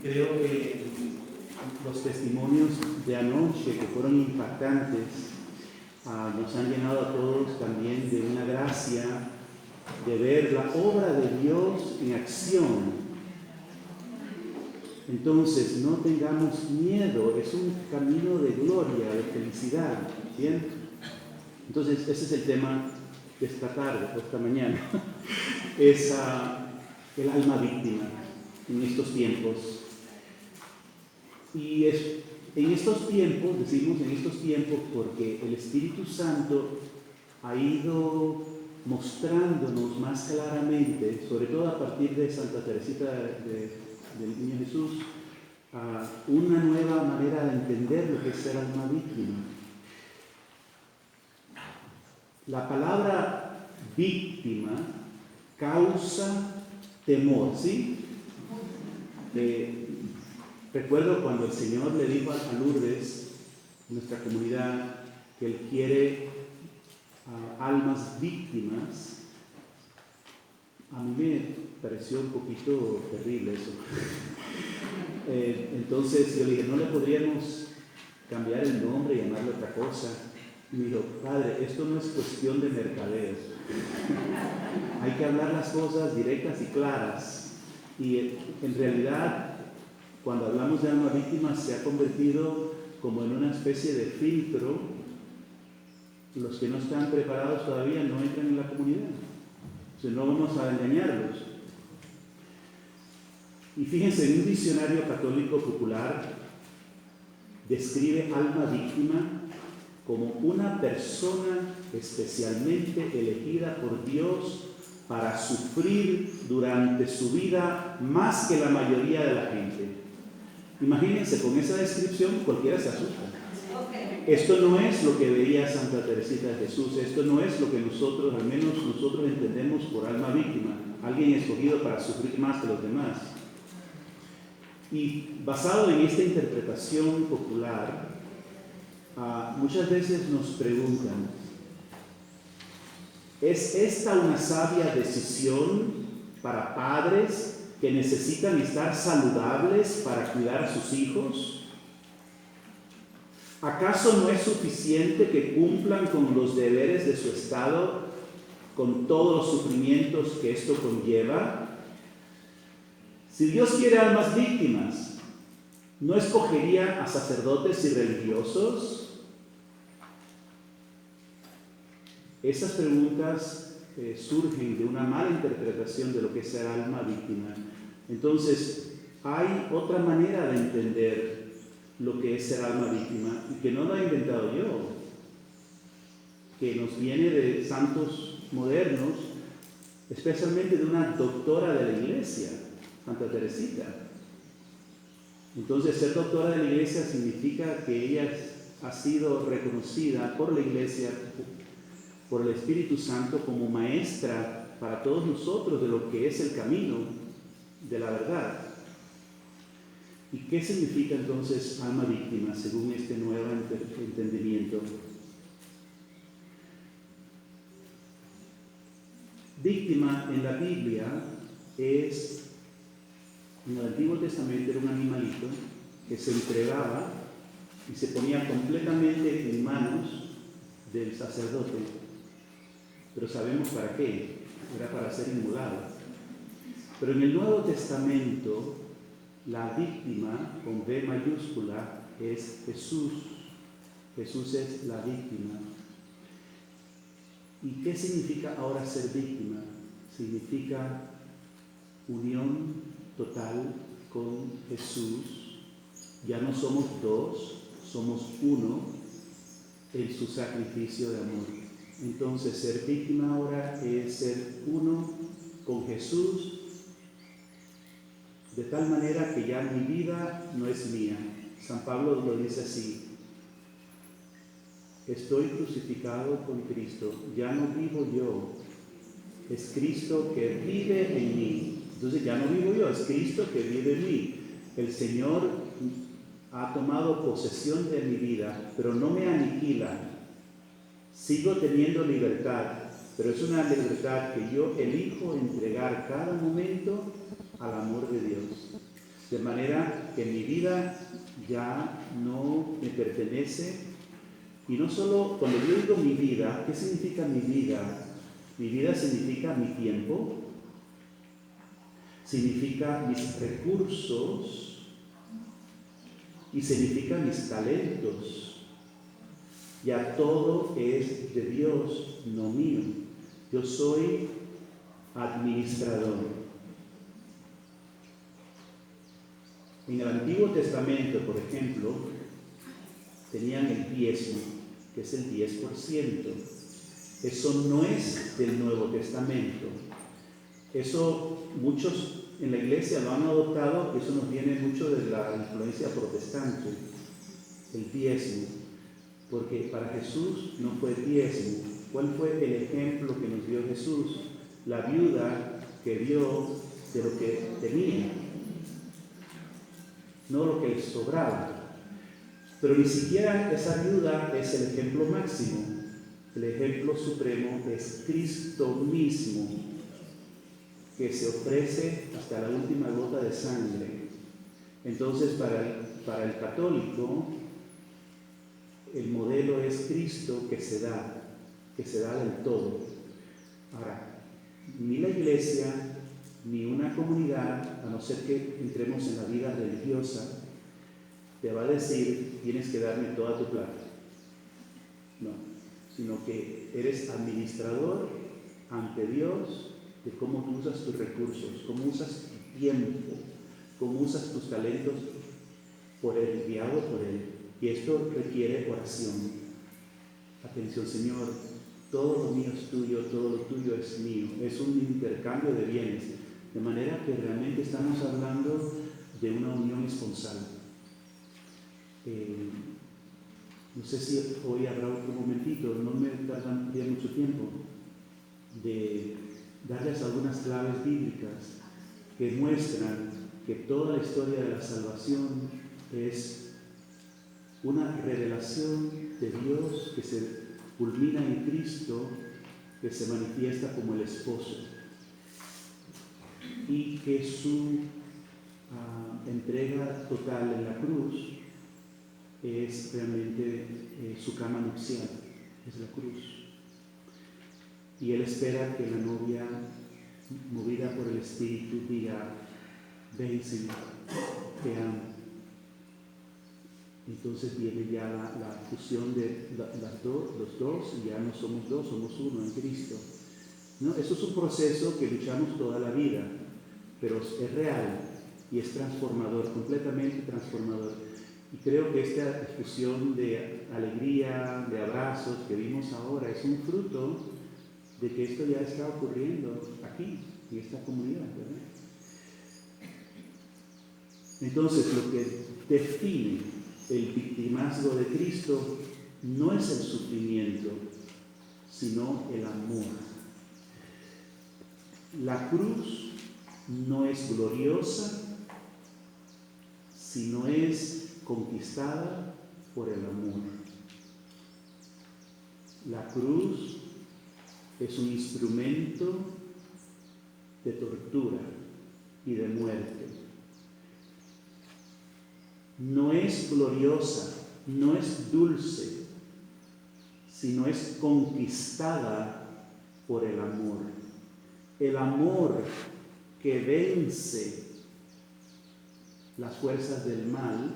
Creo que los testimonios de anoche, que fueron impactantes, nos han llenado a todos también de una gracia de ver la obra de Dios en acción. Entonces, no tengamos miedo, es un camino de gloria, de felicidad, ¿bien? Entonces, ese es el tema de esta tarde, de esta mañana, es el alma víctima en estos tiempos. Y en estos tiempos, decimos en estos tiempos porque el Espíritu Santo ha ido mostrándonos más claramente, sobre todo a partir de Santa Teresita del Niño Jesús, una nueva manera de entender lo que es ser alma víctima. La palabra víctima causa temor, ¿sí? Recuerdo cuando el Señor le dijo a Lourdes, nuestra comunidad, que Él quiere almas víctimas. A mí me pareció un poquito terrible eso. Entonces yo le dije, ¿no le podríamos cambiar el nombre y llamarle otra cosa? Y me dijo, Padre, esto no es cuestión de mercadeos. Hay que hablar las cosas directas y claras. Y en realidad, cuando hablamos de alma víctima, se ha convertido como en una especie de filtro. Los que no están preparados todavía no entran en la comunidad. Entonces no vamos a engañarlos. Y fíjense, en un diccionario católico popular describe alma víctima como una persona especialmente elegida por Dios para sufrir durante su vida más que la mayoría de la gente. Imagínense, con esa descripción cualquiera se asusta. Esto no es lo que veía Santa Teresita de Jesús, esto no es lo que nosotros, al menos nosotros entendemos por alma víctima, alguien escogido para sufrir más que los demás. Y basado en esta interpretación popular, muchas veces nos preguntan, ¿es esta una sabia decisión para padres que necesitan estar saludables para cuidar a sus hijos? ¿Acaso no es suficiente que cumplan con los deberes de su estado, con todos los sufrimientos que esto conlleva? Si Dios quiere almas víctimas, ¿no escogería a sacerdotes y religiosos? Esas preguntas surgen de una mala interpretación de lo que es ser alma víctima. Entonces, hay otra manera de entender lo que es ser alma víctima, y que no lo he inventado yo, que nos viene de santos modernos, especialmente de una doctora de la Iglesia, Santa Teresita. Entonces, ser doctora de la Iglesia significa que ella ha sido reconocida por la Iglesia, por el Espíritu Santo, como maestra para todos nosotros de lo que es el camino de la verdad. ¿Y qué significa entonces alma víctima según este nuevo entendimiento? Víctima en la Biblia es, en el Antiguo Testamento, era un animalito que se entregaba y se ponía completamente en manos del sacerdote. Pero sabemos para qué, era para ser inmolado. Pero en el Nuevo Testamento, la víctima, con V mayúscula, es Jesús. Jesús es la víctima. ¿Y qué significa ahora ser víctima? Significa unión total con Jesús. Ya no somos dos, somos uno en su sacrificio de amor. Entonces, ser víctima ahora es ser uno con Jesús, de tal manera que ya mi vida no es mía. San Pablo lo dice así: estoy crucificado con Cristo, ya no vivo yo, es Cristo que vive en mí. Entonces ya no vivo yo, es Cristo que vive en mí. El Señor ha tomado posesión de mi vida, pero no me aniquila. Sigo teniendo libertad, pero es una libertad que yo elijo entregar cada momento al amor de Dios. de manera que mi vida ya no me pertenece. Y no solo, cuando yo digo mi vida, ¿qué significa mi vida? Mi vida significa mi tiempo, significa mis recursos y significa mis talentos. Ya todo es de Dios, no mío. Yo soy administrador. En el Antiguo Testamento, por ejemplo, tenían el diezmo, que es el 10%. Eso no es del Nuevo Testamento. Eso muchos en la iglesia lo han adoptado, eso nos viene mucho de la influencia protestante, el diezmo, porque para Jesús no fue diezmo. ¿Cuál fue el ejemplo que nos dio Jesús? La viuda que dio de lo que tenía, no lo que le sobraba. Pero ni siquiera esa viuda es el ejemplo máximo. El ejemplo supremo es Cristo mismo, que se ofrece hasta la última gota de sangre. Entonces, para el católico, el modelo es Cristo que se da del todo. Ahora, ni la iglesia, ni una comunidad, a no ser que entremos en la vida religiosa, te va a decir, tienes que darme toda tu plata. No, sino que eres administrador ante Dios de cómo tú usas tus recursos, cómo usas tu tiempo, cómo usas tus talentos por Él, guiado por Él. Y esto requiere oración. Atención, Señor, todo lo mío es tuyo, todo lo tuyo es mío. Es un intercambio de bienes, de manera que realmente estamos hablando de una unión esponsal. No sé si hoy habrá otro momentito, no me tardaría mucho tiempo, de darles algunas claves bíblicas que muestran que toda la historia de la salvación es una revelación de Dios que se culmina en Cristo, que se manifiesta como el esposo, y que su entrega total en la cruz es realmente su cama nupcial, es la cruz. Y Él espera que la novia, movida por el Espíritu, diga, ven Señor, te amo. Entonces viene ya la fusión de los dos, y ya no somos dos, somos uno en Cristo. ¿No? Eso es un proceso que luchamos toda la vida, pero es real y es transformador, completamente transformador. Y creo que esta fusión de alegría, de abrazos que vimos ahora, es un fruto de que esto ya está ocurriendo aquí, en esta comunidad, ¿verdad? Entonces, lo que define el victimazgo de Cristo no es el sufrimiento, sino el amor. La cruz no es gloriosa, sino es conquistada por el amor. La cruz es un instrumento de tortura y de muerte. No es gloriosa, no es dulce, sino es conquistada por el amor. El amor que vence las fuerzas del mal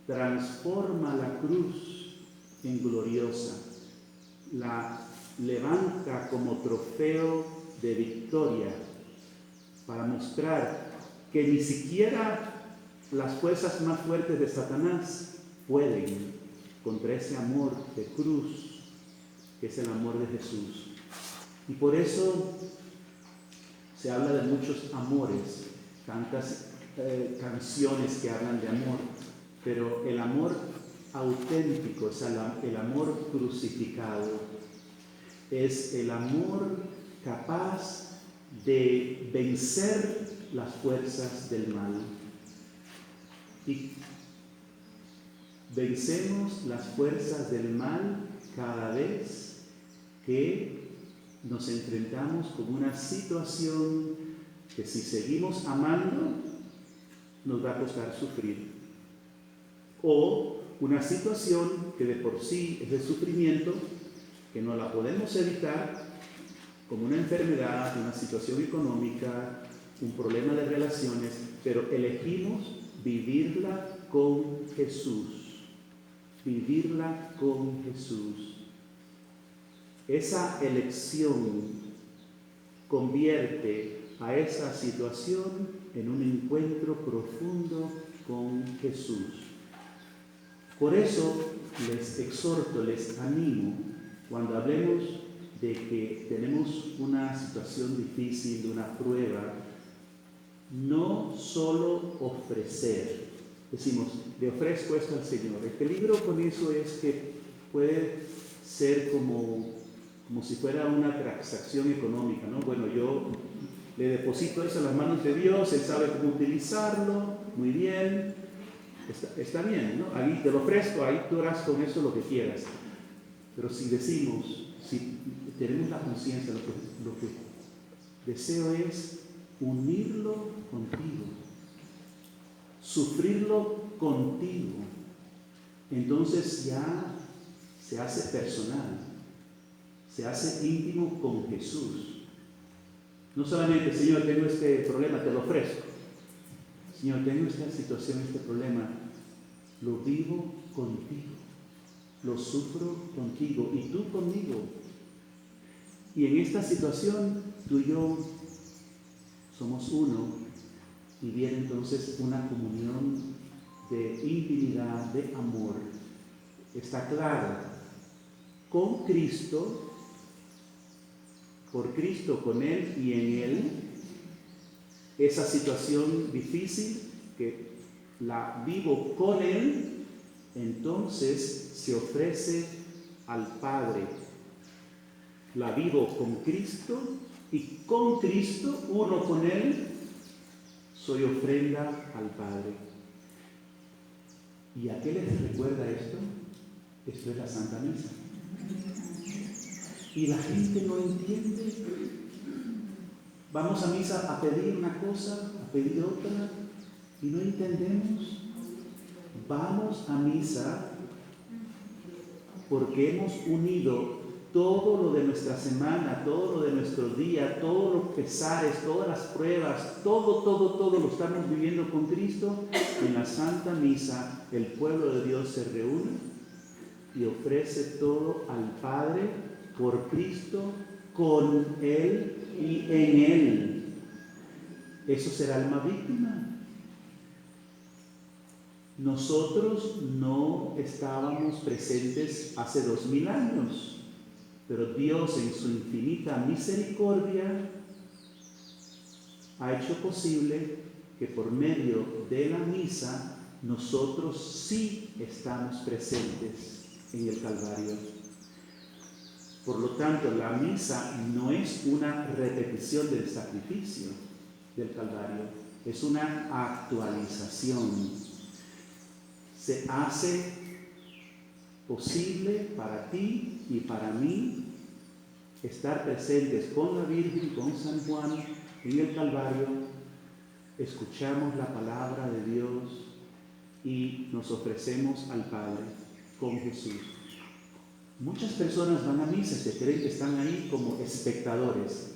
transforma la cruz en gloriosa, la levanta como trofeo de victoria para mostrar que ni siquiera las fuerzas más fuertes de Satanás pueden contra ese amor de cruz, que es el amor de Jesús. Y por eso se habla de muchos amores, tantas canciones que hablan de amor, pero el amor auténtico es el amor crucificado, es el amor capaz de vencer las fuerzas del mal. Y vencemos las fuerzas del mal cada vez que nos enfrentamos con una situación que, si seguimos amando, nos va a costar sufrir. O una situación que de por sí es de sufrimiento, que no la podemos evitar, como una enfermedad, una situación económica, un problema de relaciones, pero elegimos vivirla con Jesús. Vivirla con Jesús. Esa elección convierte a esa situación en un encuentro profundo con Jesús. Por eso les exhorto, les animo, cuando hablemos de que tenemos una situación difícil, una prueba, no solo ofrecer. Decimos, le ofrezco esto al Señor. El peligro con eso es que puede ser como si fuera una transacción económica, ¿no? Bueno, yo le deposito eso en las manos de Dios, Él sabe cómo utilizarlo, muy bien, está bien, ¿no? Ahí te lo ofrezco, ahí tú harás con eso lo que quieras. Pero si decimos, si tenemos la conciencia, lo que deseo es unirlo contigo, sufrirlo contigo, entonces ya se hace personal, se hace íntimo con Jesús. No solamente, Señor, tengo este problema, te lo ofrezco. Señor, tengo esta situación, este problema, lo vivo contigo, lo sufro contigo y tú conmigo. Y en esta situación, tú y yo somos uno, y viene entonces una comunión de intimidad, de amor. Está claro, con Cristo, por Cristo, con Él y en Él, esa situación difícil que la vivo con Él, entonces se ofrece al Padre. La vivo con Cristo y con Cristo, uno con Él, soy ofrenda al Padre. ¿Y a qué les recuerda esto? Esto es la Santa Misa. Y la gente no entiende. Vamos a misa a pedir una cosa, a pedir otra, y no entendemos. Vamos a misa porque hemos unido todo lo de nuestra semana, todo lo de nuestro día, todos los pesares, todas las pruebas, todo lo estamos viviendo con Cristo. En la Santa Misa el pueblo de Dios se reúne y ofrece todo al Padre por Cristo, con Él y en Él. Eso será alma víctima. Nosotros no estábamos presentes hace 2000 años, pero Dios en su infinita misericordia ha hecho posible que por medio de la misa nosotros sí estamos presentes en el Calvario. Por lo tanto, la misa no es una repetición del sacrificio del Calvario, es una actualización. Se hace posible para ti y para mí estar presentes con la Virgen, con San Juan en el Calvario. Escuchamos la palabra de Dios y nos ofrecemos al Padre con Jesús. Muchas personas van a misa y se creen que están ahí como espectadores,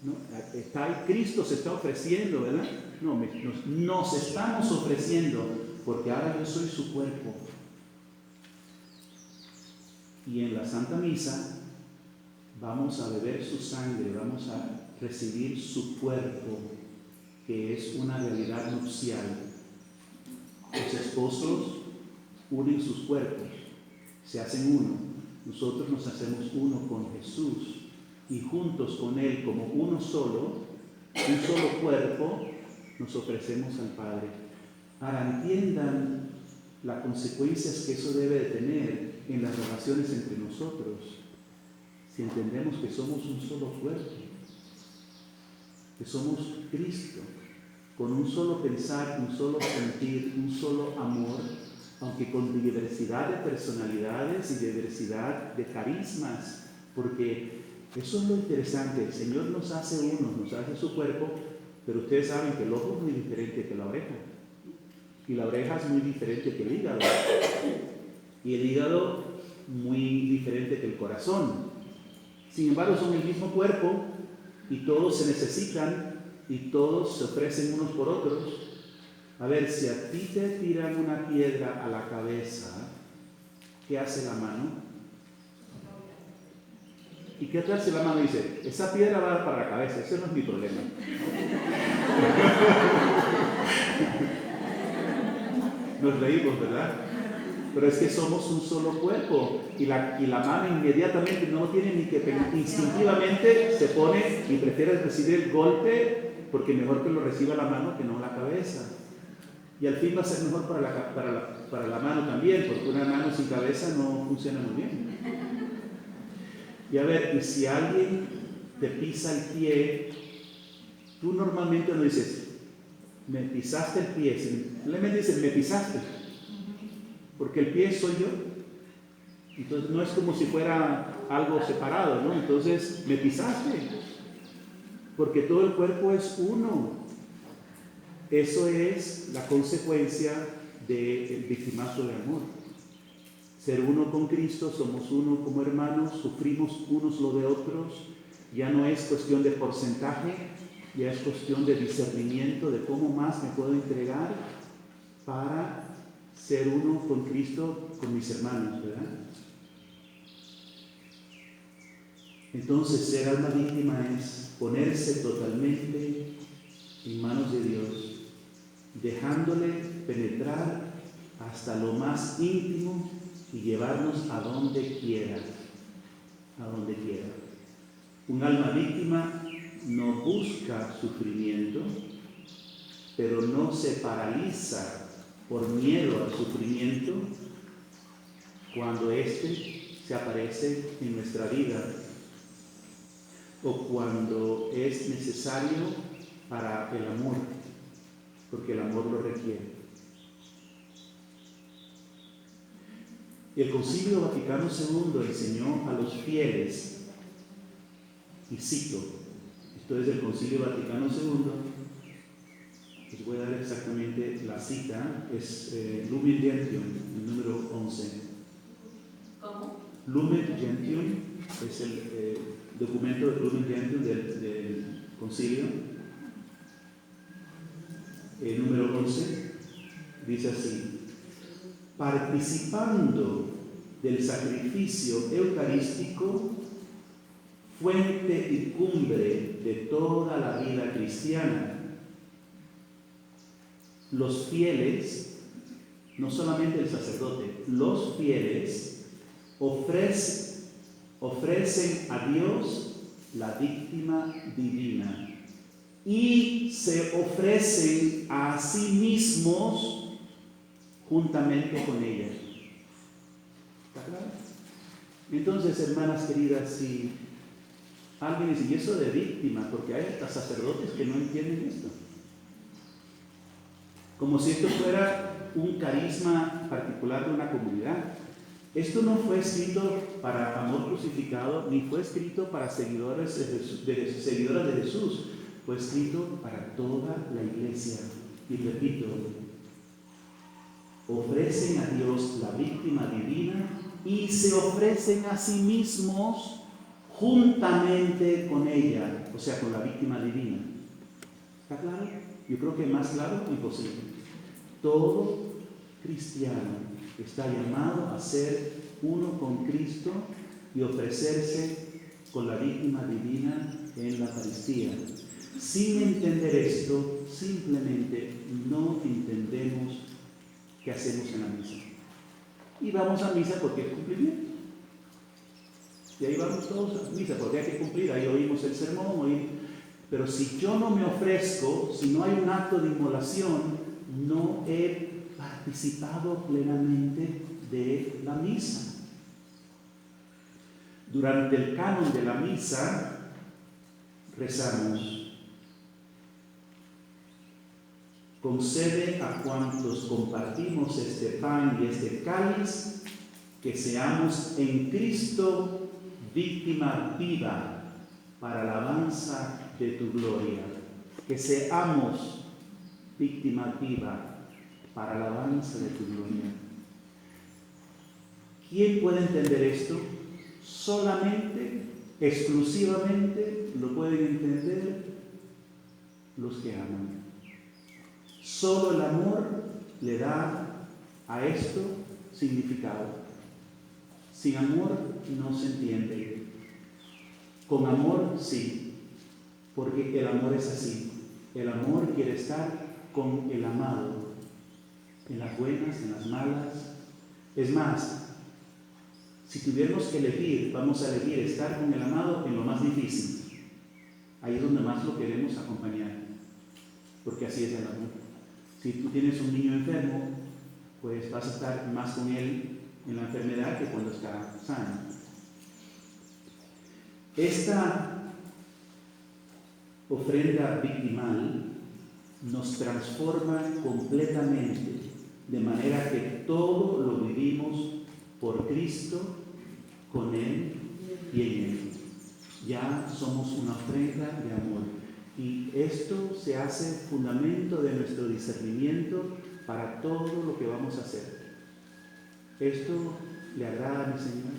¿no? Está ahí, Cristo se está ofreciendo, ¿verdad? No, nos estamos ofreciendo porque ahora yo soy su cuerpo. Y en la Santa Misa vamos a beber su sangre, vamos a recibir su cuerpo, que es una realidad nupcial. Los esposos unen sus cuerpos, se hacen uno. Nosotros nos hacemos uno con Jesús y juntos con Él como uno solo, un solo cuerpo, nos ofrecemos al Padre. Ahora entiendan las consecuencias que eso debe de tener en las relaciones entre nosotros. Si entendemos que somos un solo cuerpo, que somos Cristo, con un solo pensar, un solo sentir, un solo amor, aunque con diversidad de personalidades y diversidad de carismas, porque eso es lo interesante. El Señor nos hace uno, nos hace su cuerpo, pero ustedes saben que el ojo es muy diferente que la oreja. Y la oreja es muy diferente que el hígado. Y el hígado muy diferente que el corazón. Sin embargo, son el mismo cuerpo y todos se necesitan y todos se ofrecen unos por otros. A ver, si a ti te tiran una piedra a la cabeza, ¿qué hace la mano? ¿Y qué tal si la mano dice, esa piedra va para la cabeza, ese no es mi problema? Nos reímos, ¿verdad? Pero es que somos un solo cuerpo y la mano inmediatamente no tiene ni que instintivamente se pone y prefiere recibir el golpe porque mejor que lo reciba la mano que no la cabeza. Y al fin va a ser mejor para la mano también, porque una mano sin cabeza no funciona muy bien. Y a ver, y si alguien te pisa el pie, tú normalmente no dices, me pisaste el pie, simplemente dices, me pisaste, porque el pie soy yo. Entonces no es como si fuera algo separado, ¿no? Entonces, me pisaste, porque todo el cuerpo es uno. Eso es la consecuencia del victimazo de amor. Ser uno con Cristo, somos uno como hermanos, sufrimos unos lo de otros. Ya no es cuestión de porcentaje, ya es cuestión de discernimiento de cómo más me puedo entregar para ser uno con Cristo, con mis hermanos, ¿verdad? Entonces, ser alma víctima es ponerse totalmente en manos de Dios, dejándole penetrar hasta lo más íntimo y llevarnos a donde quiera, a donde quiera. Un alma víctima no busca sufrimiento, pero no se paraliza por miedo al sufrimiento cuando éste se aparece en nuestra vida o cuando es necesario para el amor, porque el amor lo requiere. El Concilio Vaticano II enseñó a los fieles, y cito, esto es del Concilio Vaticano II, les voy a dar exactamente la cita, es Lumen Gentium, el número 11. ¿Cómo? Lumen Gentium es el documento de Lumen Gentium del Concilio. El número 11 dice así: participando del sacrificio eucarístico, fuente y cumbre de toda la vida cristiana, los fieles, no solamente el sacerdote, los fieles ofrecen a Dios la víctima divina y se ofrecen a sí mismos juntamente con ella. ¿Está claro? Entonces, hermanas queridas, si alguien dice, ¿y eso de víctima? Porque hay hasta sacerdotes que no entienden esto. Como si esto fuera un carisma particular de una comunidad. Esto no fue escrito para amor crucificado, ni fue escrito para seguidoras de Jesús. Fue escrito para toda la iglesia. Y repito, ofrecen a Dios la víctima divina y se ofrecen a sí mismos juntamente con ella, o sea, con la víctima divina. ¿Está claro? Yo creo que más claro imposible. Todo cristiano está llamado a ser uno con Cristo y ofrecerse con la víctima divina en la Eucaristía. Sin entender esto, simplemente no entendemos qué hacemos en la misa. Y vamos a misa porque es cumplimiento. Y ahí vamos todos a misa porque hay que cumplir, ahí oímos el sermón, pero si yo no me ofrezco, si no hay un acto de inmolación, no he participado plenamente de la misa. Durante el canon de la misa rezamos: concede a cuantos compartimos este pan y este cáliz que seamos en Cristo víctima viva para la alabanza de tu gloria. Que seamos víctima viva para alabanza de tu gloria. ¿Quién puede entender esto? Solamente, exclusivamente lo pueden entender los que aman. Solo el amor le da a esto significado. Sin amor no se entiende. Con amor sí, porque el amor es así. El amor quiere estar con el amado, en las buenas, en las malas. Es más, si tuviéramos que elegir, vamos a elegir estar con el amado en lo más difícil. Ahí es donde más lo queremos acompañar, porque así es el amor. Si tú tienes un niño enfermo, pues vas a estar más con él en la enfermedad que cuando está sano. Esta ofrenda victimal nos transforma completamente, de manera que todo lo vivimos por Cristo, con Él y en Él. Ya somos una ofrenda de amor. Y esto se hace fundamento de nuestro discernimiento para todo lo que vamos a hacer. Esto le agrada a mi Señor.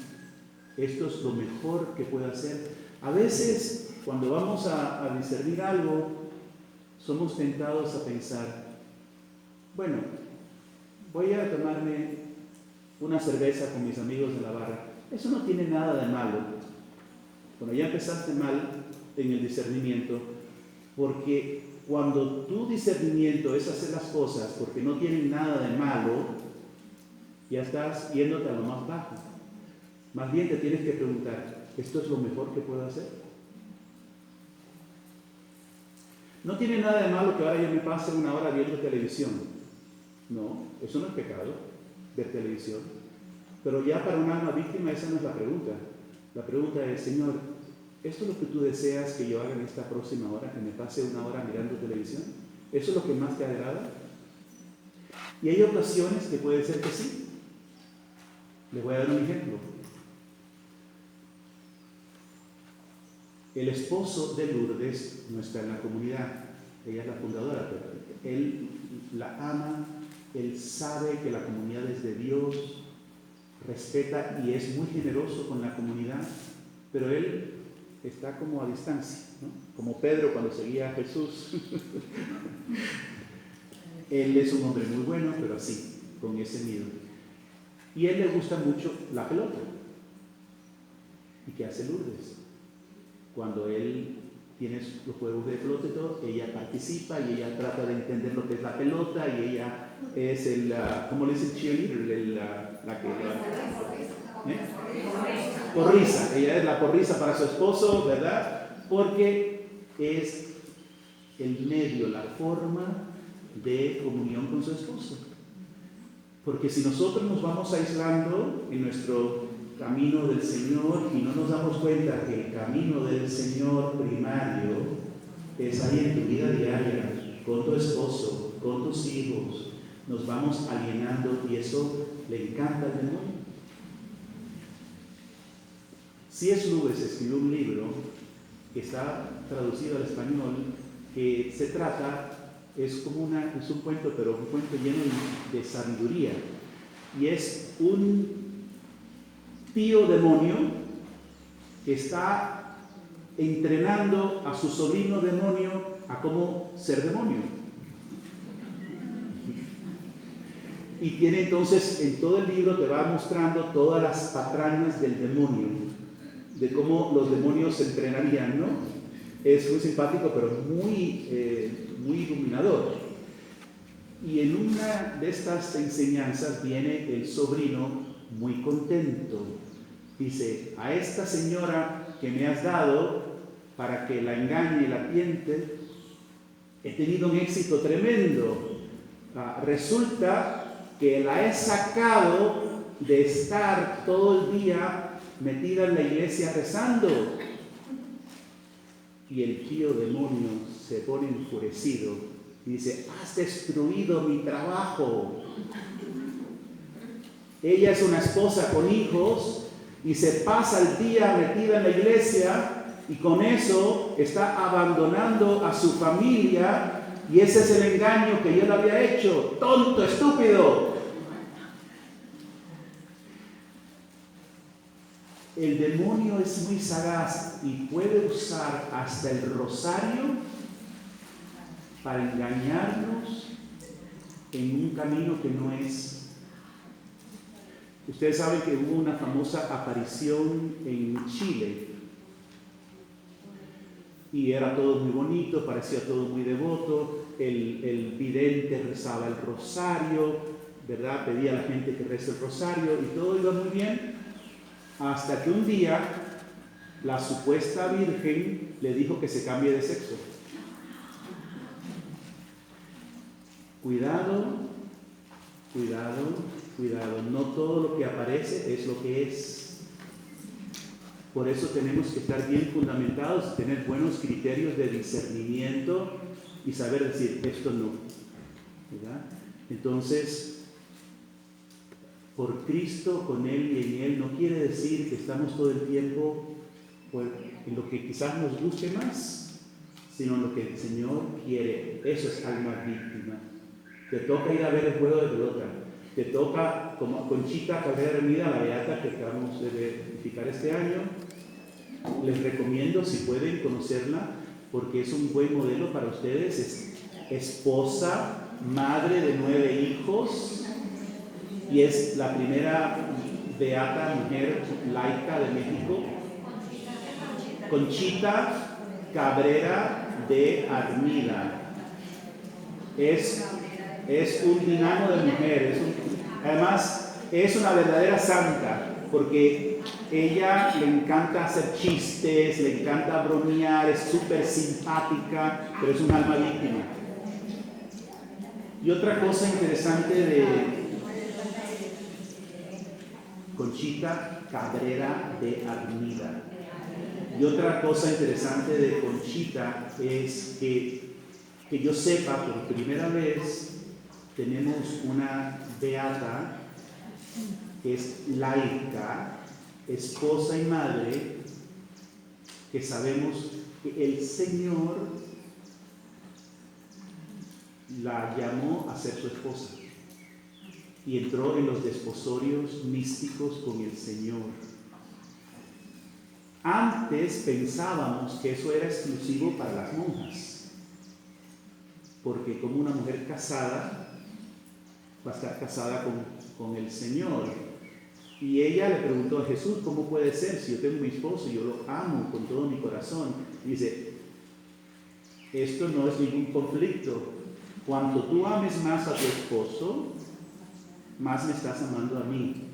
Esto es lo mejor que puedo hacer. A veces, cuando vamos a discernir algo, somos tentados a pensar, bueno, voy a tomarme una cerveza con mis amigos de la barra. Eso no tiene nada de malo. Cuando ya empezaste mal en el discernimiento, porque cuando tu discernimiento es hacer las cosas porque no tienen nada de malo, ya estás yéndote a lo más bajo. Más bien te tienes que preguntar, ¿esto es lo mejor que puedo hacer? No tiene nada de malo que ahora yo me pase una hora viendo televisión. No, eso no es pecado, ver televisión. Pero ya para un alma víctima esa no es la pregunta. La pregunta es, Señor, ¿esto es lo que tú deseas que yo haga en esta próxima hora, que me pase una hora mirando televisión? ¿Eso es lo que más te agrada? Y hay ocasiones que puede ser que sí. Les voy a dar un ejemplo. El esposo de Lourdes no está en la comunidad. Ella es la fundadora, pero él la ama, él sabe que la comunidad es de Dios, respeta y es muy generoso con la comunidad, pero él está como a distancia, ¿no? Como Pedro cuando seguía a Jesús. Él es un hombre muy bueno, pero así, con ese miedo. Y a él le gusta mucho la pelota. ¿Y qué hace Lourdes? Cuando él tiene los juegos de pelota y todo, ella participa y ella trata de entender lo que es la pelota y ella es ¿cómo le dice cheerleader? Porrisa. Ella es la porrisa para su esposo, ¿verdad? Porque es el medio, la forma de comunión con su esposo. Porque si nosotros nos vamos aislando en nuestro camino del Señor y no nos damos cuenta que el camino del Señor primario es ahí en tu vida diaria, con tu esposo, con tus hijos, nos vamos alienando y eso le encanta al demonio. C.S. Lewis escribió un libro que está traducido al español que se trata, es un cuento, pero un cuento lleno de sabiduría, y es un tío demonio que está entrenando a su sobrino demonio a cómo ser demonio. Y tiene entonces, en todo el libro te va mostrando todas las patrañas del demonio, de cómo los demonios se entrenarían, ¿no? Es muy simpático, pero muy iluminador. Y en una de estas enseñanzas viene el sobrino muy contento. Dice, a esta señora que me has dado para que la engañe y la tiente, he tenido un éxito tremendo. Resulta que la he sacado de estar todo el día metida en la iglesia rezando. Y el tío demonio se pone enfurecido y dice, has destruido mi trabajo. Ella es una esposa con hijos y se pasa el día metida en la iglesia y con eso está abandonando a su familia Y ese es el engaño que yo le había hecho. ¡Tonto, estúpido! El demonio es muy sagaz y puede usar hasta el rosario para engañarnos en un camino que no es. Ustedes saben que hubo una famosa aparición en Chile y era todo muy bonito, parecía todo muy devoto, el vidente rezaba el rosario, ¿verdad? Pedía a la gente que rece el rosario y todo iba muy bien, hasta que un día la supuesta virgen le dijo que se cambie de sexo. Cuidado, cuidado, cuidado, no todo lo que aparece es lo que es. Por eso tenemos que estar bien fundamentados, tener buenos criterios de discernimiento y saber decir, esto no, ¿verdad? Entonces, por Cristo, con Él y en Él, no quiere decir que estamos todo el tiempo en lo que quizás nos guste más, sino en lo que el Señor quiere. Eso es alma víctima. Te toca ir a ver el juego de pelota. Te toca, como Conchita Cabrera Hermida, la beata que acabamos de verificar este año. Les recomiendo, si pueden, conocerla, porque es un buen modelo para ustedes. Es esposa, madre de 9 hijos, y es la primera beata mujer laica de México. Conchita Cabrera de Armida. Es un dinamo de mujer, además es una verdadera santa, porque ella le encanta hacer chistes, le encanta bromear, es súper simpática, pero es un alma víctima. Y otra cosa interesante de Conchita Cabrera de Armida, y otra cosa interesante de Conchita es que yo sepa, por primera vez tenemos una beata que es laica, esposa y madre, que sabemos que el Señor la llamó a ser su esposa y entró en los desposorios místicos con el Señor. Antes pensábamos que eso era exclusivo para las monjas, porque como una mujer casada va a estar casada con el Señor. Y ella le preguntó a Jesús, ¿cómo puede ser si yo tengo mi esposo y yo lo amo con todo mi corazón? Y dice, esto no es ningún conflicto. Cuanto tú ames más a tu esposo, más me estás amando a mí.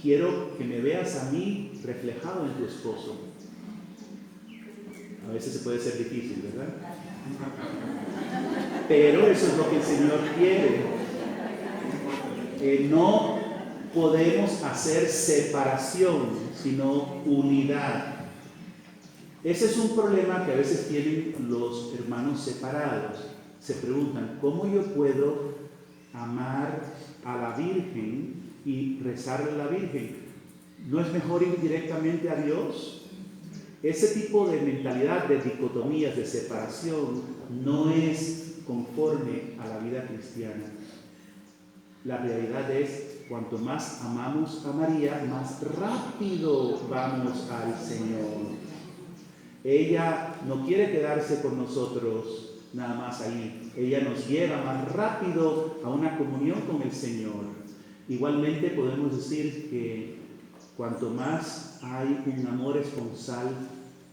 Quiero que me veas a mí reflejado en tu esposo. A veces se puede ser difícil, ¿verdad? Pero eso es lo que el Señor quiere. No podemos hacer separación, sino unidad. Ese es un problema que a veces tienen los hermanos separados. Se preguntan, ¿cómo yo puedo amar a la Virgen y rezarle a la Virgen? ¿No es mejor ir directamente a Dios? Ese tipo de mentalidad de dicotomías, de separación, no es conforme a la vida cristiana. La realidad es, cuanto más amamos a María, más rápido vamos al Señor. Ella no quiere quedarse con nosotros nada más ahí. Ella nos lleva más rápido a una comunión con el Señor. Igualmente podemos decir que cuanto más hay un amor esponsal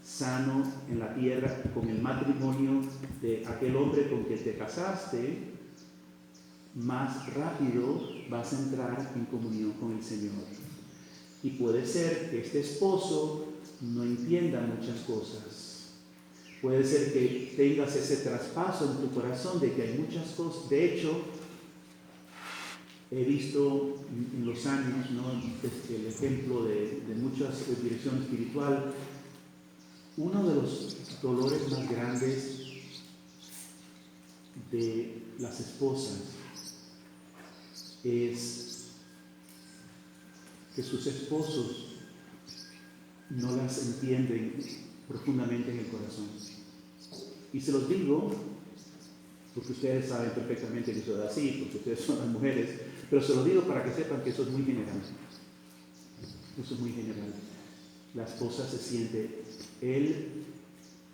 sano en la tierra, con el matrimonio de aquel hombre con quien te casaste, más rápido vas a entrar en comunión con el Señor. Y puede ser que este esposo no entienda muchas cosas. Puede ser que tengas ese traspaso en tu corazón de que hay muchas cosas. De hecho, he visto en los años, ¿no?, el ejemplo de muchas dirección espiritual. Uno de los dolores más grandes de las esposas es que sus esposos no las entienden profundamente en el corazón. Y se los digo porque ustedes saben perfectamente que soy así, porque ustedes son las mujeres, pero se lo digo para que sepan que eso es muy general. Eso es muy general. La esposa se siente, él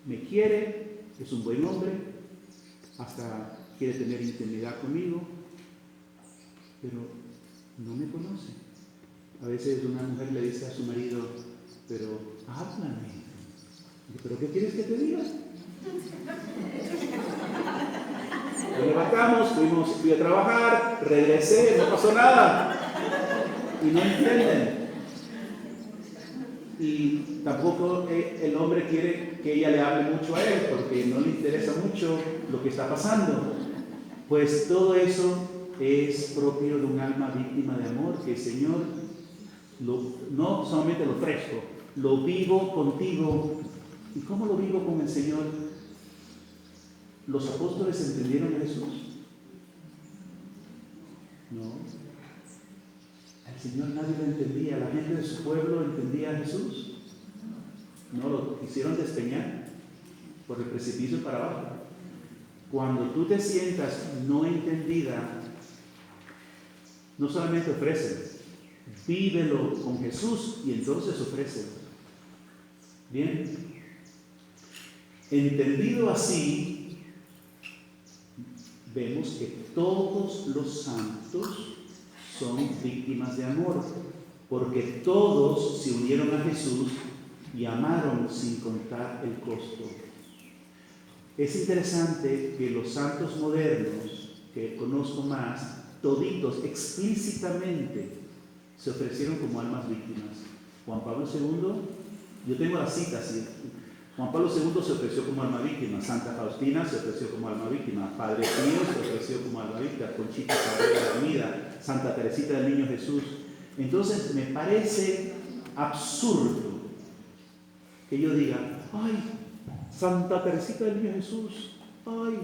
me quiere, es un buen hombre, hasta quiere tener intimidad conmigo, pero no me conoce. A veces una mujer le dice a su marido, pero háblame. ¿Pero qué quieres que te diga? Nos levantamos, fui a trabajar, regresé, no pasó nada. Y no entienden. Y tampoco el hombre quiere que ella le hable mucho a él, porque no le interesa mucho lo que está pasando. Pues todo eso es propio de un alma víctima de amor, que el Señor, no solamente lo ofrezco, lo vivo contigo. ¿Y cómo lo vivo con el Señor? ¿Los apóstoles entendieron a Jesús? No. El Señor nadie lo entendía. La gente de su pueblo entendía a Jesús. No, lo quisieron despeñar por el precipicio para abajo. Cuando tú te sientas no entendida, no solamente ofrecen, vívelo con Jesús y entonces ofrecen. Bien. Entendido así, vemos que todos los santos son víctimas de amor, porque todos se unieron a Jesús y amaron sin contar el costo. Es interesante que los santos modernos, que conozco más, toditos explícitamente se ofrecieron como almas víctimas. Juan Pablo II, yo tengo las citas, ¿sí? Juan Pablo II se ofreció como alma víctima, Santa Faustina se ofreció como alma víctima, Padre Pío se ofreció como alma víctima, Conchita Cabrera Ramírez, Santa Teresita del Niño Jesús. Entonces me parece absurdo que yo diga, ay, Santa Teresita del Niño Jesús, ay,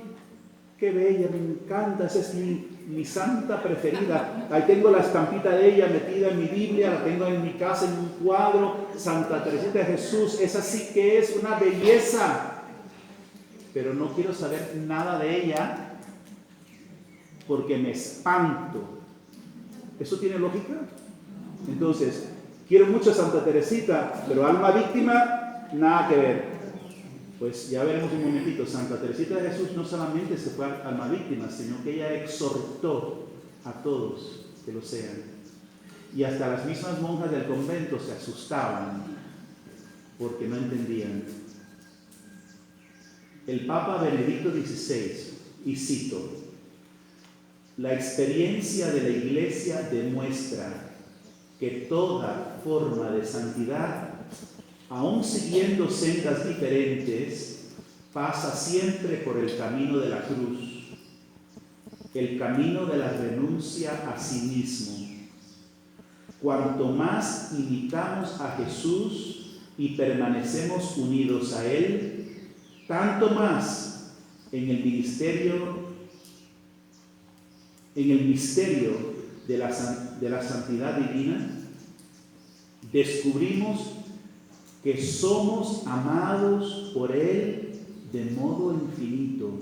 qué bella, me encanta, esa es mi santa preferida. Ahí tengo la estampita de ella metida en mi Biblia, la tengo en mi casa en un cuadro. Santa Teresita de Jesús, esa sí que es una belleza. Pero no quiero saber nada de ella porque me espanto. ¿Eso tiene lógica? Entonces, quiero mucho a Santa Teresita, pero alma víctima, nada que ver. Pues ya veremos un momentito, Santa Teresita de Jesús no solamente se fue alma víctima, sino que ella exhortó a todos que lo sean. Y hasta las mismas monjas del convento se asustaban porque no entendían. El Papa Benedicto XVI, y cito, la experiencia de la Iglesia demuestra que toda forma de santidad, aun siguiendo sendas diferentes, pasa siempre por el camino de la cruz, el camino de la renuncia a sí mismo. Cuanto más imitamos a Jesús y permanecemos unidos a Él, tanto más en el misterio de la santidad divina, descubrimos que somos amados por Él de modo infinito.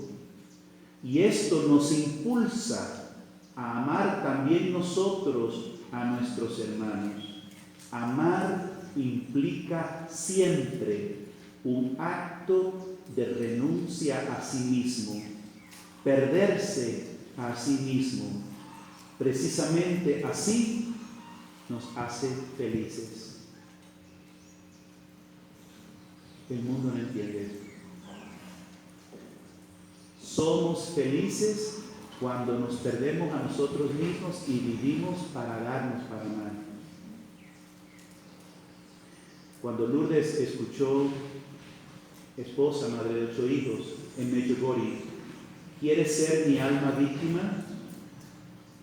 Y esto nos impulsa a amar también nosotros a nuestros hermanos. Amar implica siempre un acto de renuncia a sí mismo, perderse a sí mismo. Precisamente así nos hace felices. El mundo no entiende esto. Somos felices cuando nos perdemos a nosotros mismos y vivimos para darnos para amar. Cuando Lourdes escuchó, esposa, madre de 8 hijos, en Medjugorje, ¿quiere ser mi alma víctima?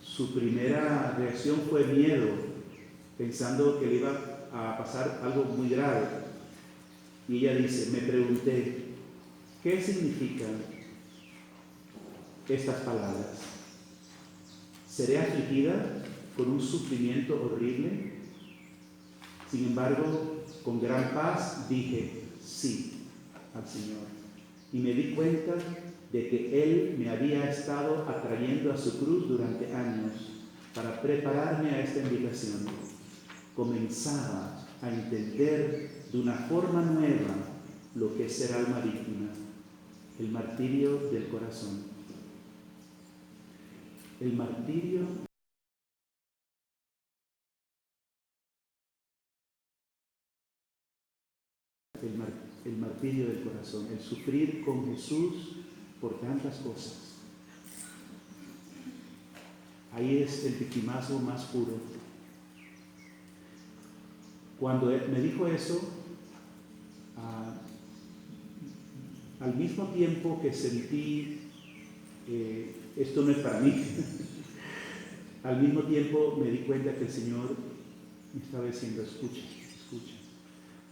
Su primera reacción fue miedo, pensando que le iba a pasar algo muy grave. Y ella dice, me pregunté, ¿qué significan estas palabras? ¿Seré afligida con un sufrimiento horrible? Sin embargo, con gran paz dije sí al Señor. Y me di cuenta de que Él me había estado atrayendo a su cruz durante años para prepararme a esta invitación. Comenzaba a entender de una forma nueva lo que es ser alma víctima, el martirio del corazón. El martirio el martirio del corazón, el sufrir con Jesús por tantas cosas. Ahí es el victimazgo más puro. Cuando él me dijo eso, al mismo tiempo que sentí, esto no es para mí, al mismo tiempo me di cuenta que el Señor me estaba diciendo, escucha, escucha.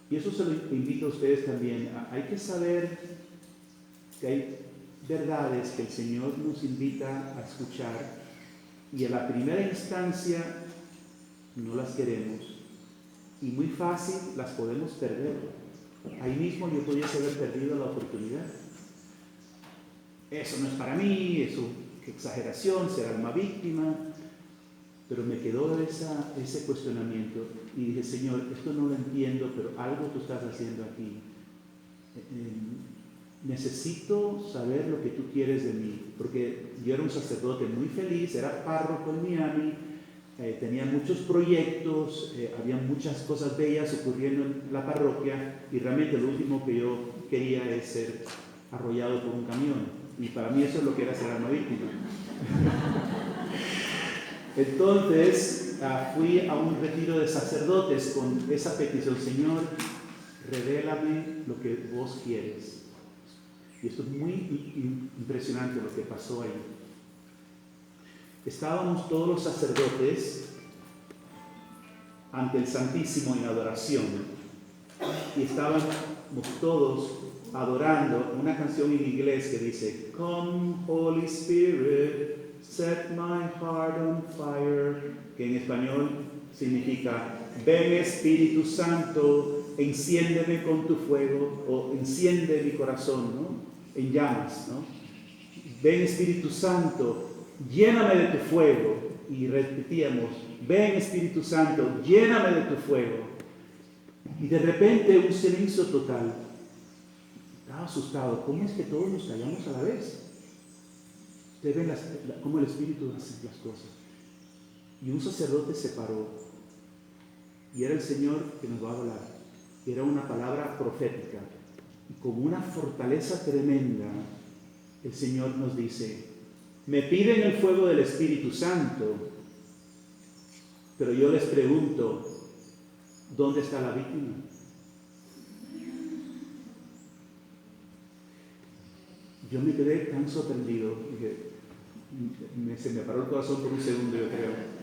Y eso se lo invito a ustedes también. Hay que saber que hay verdades que el Señor nos invita a escuchar y en la primera instancia no las queremos y muy fácil las podemos perder. Ahí mismo yo pudiese haber perdido la oportunidad. Eso no es para mí, eso, qué exageración, ser alma víctima. Pero me quedó ese cuestionamiento y dije, Señor, esto no lo entiendo, pero algo tú estás haciendo aquí. Necesito saber lo que tú quieres de mí, porque yo era un sacerdote muy feliz, era párroco en Miami, tenía muchos proyectos, había muchas cosas bellas ocurriendo en la parroquia y realmente lo último que yo quería es ser arrollado por un camión. Y para mí eso es lo que era ser alma víctima. Entonces fui a un retiro de sacerdotes con esa petición, Señor, revélame lo que vos quieres. Y esto es muy impresionante lo que pasó ahí. Estábamos todos los sacerdotes ante el Santísimo en adoración y estábamos todos adorando una canción en inglés que dice Come Holy Spirit, set my heart on fire, que en español significa ven Espíritu Santo, enciéndeme con tu fuego, o enciende mi corazón, ¿no? En llamas, ¿no? Ven Espíritu Santo, lléname de tu fuego. Y repetíamos, ven Espíritu Santo, lléname de tu fuego. Y de repente un silencio total. Estaba asustado, ¿cómo es que todos nos callamos a la vez? Ustedes ven cómo el Espíritu hace las cosas. Y un sacerdote se paró. Y era el Señor que nos va a hablar. Era una palabra profética. Y con una fortaleza tremenda, el Señor nos dice, me piden el fuego del Espíritu Santo, pero yo les pregunto, ¿dónde está la víctima? Yo me quedé tan sorprendido, se me paró el corazón por un segundo, yo creo.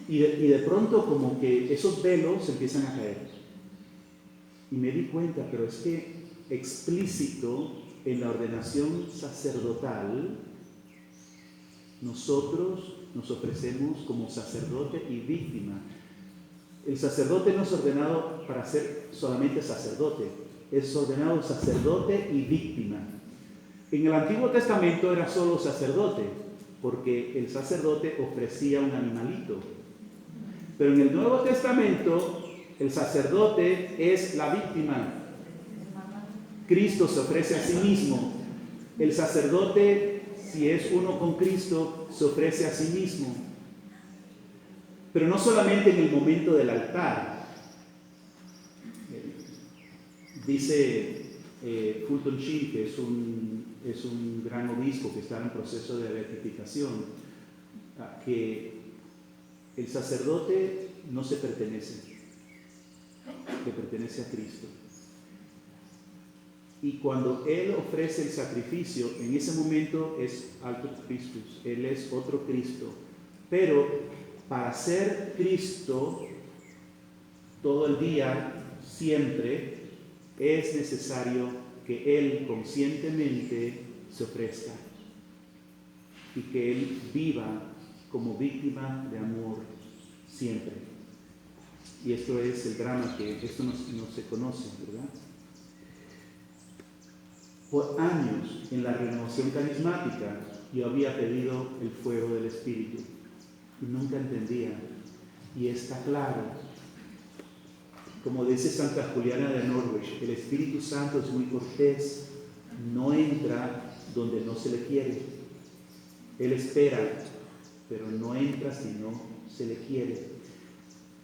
Y de pronto como que esos velos empiezan a caer. Y me di cuenta, pero es que explícito en la ordenación sacerdotal, nosotros nos ofrecemos como sacerdote y víctima. El sacerdote no es ordenado para ser solamente sacerdote, es ordenado sacerdote y víctima. En el Antiguo Testamento era solo sacerdote, porque el sacerdote ofrecía un animalito. Pero en el Nuevo Testamento, el sacerdote es la víctima. Cristo se ofrece a sí mismo. El sacerdote, si es uno con Cristo, se ofrece a sí mismo. Pero no solamente en el momento del altar. Dice Fulton Sheen, que es un gran obispo que está en proceso de beatificación, que el sacerdote no se pertenece, le pertenece a Cristo. Y cuando Él ofrece el sacrificio, en ese momento es Alter Christus, Él es otro Cristo. Pero para ser Cristo, todo el día, siempre, es necesario que Él conscientemente se ofrezca y que Él viva como víctima de amor siempre. Y esto es el drama, que esto no se conoce, ¿verdad? Por años en la renovación carismática yo había pedido el fuego del Espíritu y nunca entendía. Y está claro, como dice Santa Juliana de Norwich, el Espíritu Santo es muy cortés, no entra donde no se le quiere. Él espera, pero no entra si no se le quiere.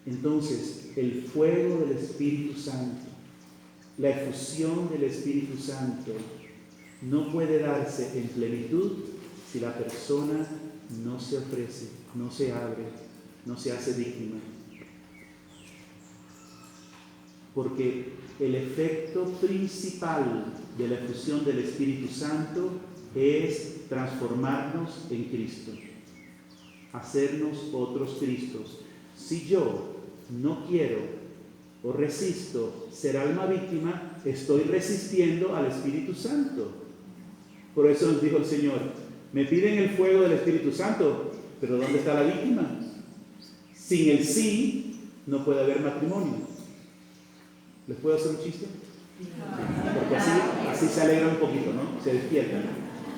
Entonces, el fuego del Espíritu Santo, la efusión del Espíritu Santo, no puede darse en plenitud si la persona no se ofrece, no se abre, no se hace víctima. Porque el efecto principal de la efusión del Espíritu Santo es transformarnos en Cristo, hacernos otros Cristos. Si yo no quiero o resisto ser alma víctima, estoy resistiendo al Espíritu Santo. Por eso nos dijo el Señor, me piden el fuego del Espíritu Santo, pero ¿dónde está la víctima? Sin el sí no puede haber matrimonio. ¿Les puedo hacer un chiste? Porque así se alegra un poquito, ¿no? Se despiertan.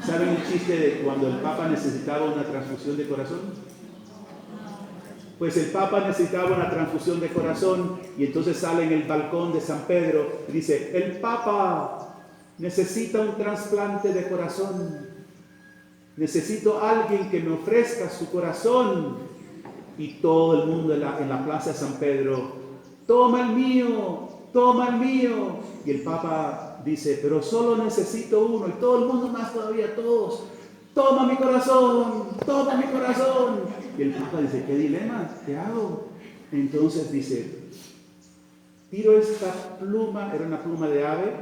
¿Saben el chiste de cuando el Papa necesitaba una transfusión de corazón? Pues el Papa necesitaba una transfusión de corazón y entonces sale en el balcón de San Pedro y dice, el Papa necesita un trasplante de corazón. Necesito a alguien que me ofrezca su corazón. Y todo el mundo en la plaza de San Pedro, toma el mío, toma el mío. Y el Papa dice, pero solo necesito uno. Y todo el mundo más todavía, todos, toma mi corazón, toma mi corazón. Y el Papa dice, ¿qué dilema? ¿Qué hago? Entonces dice, tiro esta pluma, era una pluma de ave,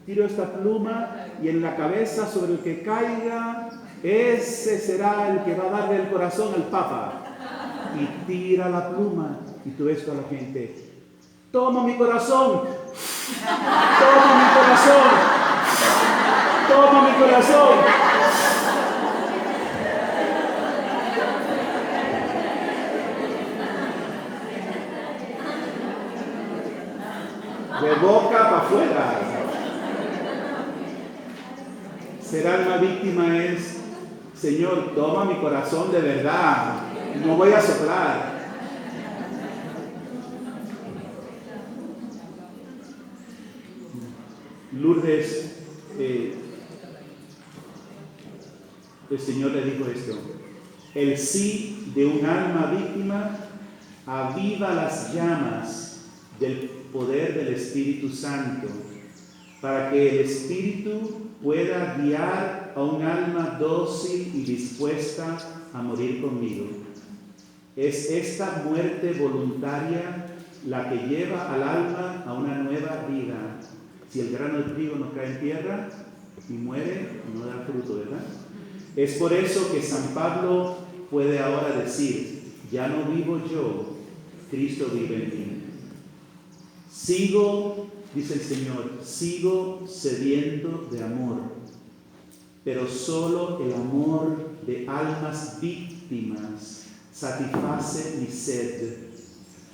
tiro esta pluma y en la cabeza sobre el que caiga, ese será el que va a darle el corazón al Papa. Y tira la pluma y tú ves a la gente, toma mi corazón, toma mi corazón, toma mi corazón. De boca para afuera. Ser alma víctima es, Señor, toma mi corazón de verdad, no voy a soplar. Lourdes, el Señor le dijo esto, el sí de un alma víctima aviva las llamas del poder del Espíritu Santo, para que el Espíritu pueda guiar a un alma dócil y dispuesta a morir conmigo. Es esta muerte voluntaria la que lleva al alma a una nueva vida. Si el grano de trigo no cae en tierra y muere, no da fruto, ¿verdad? Es por eso que San Pablo puede ahora decir, ya no vivo yo, Cristo vive en mí. Sigo, dice el Señor, sigo sediento de amor, pero solo el amor de almas víctimas satisface mi sed.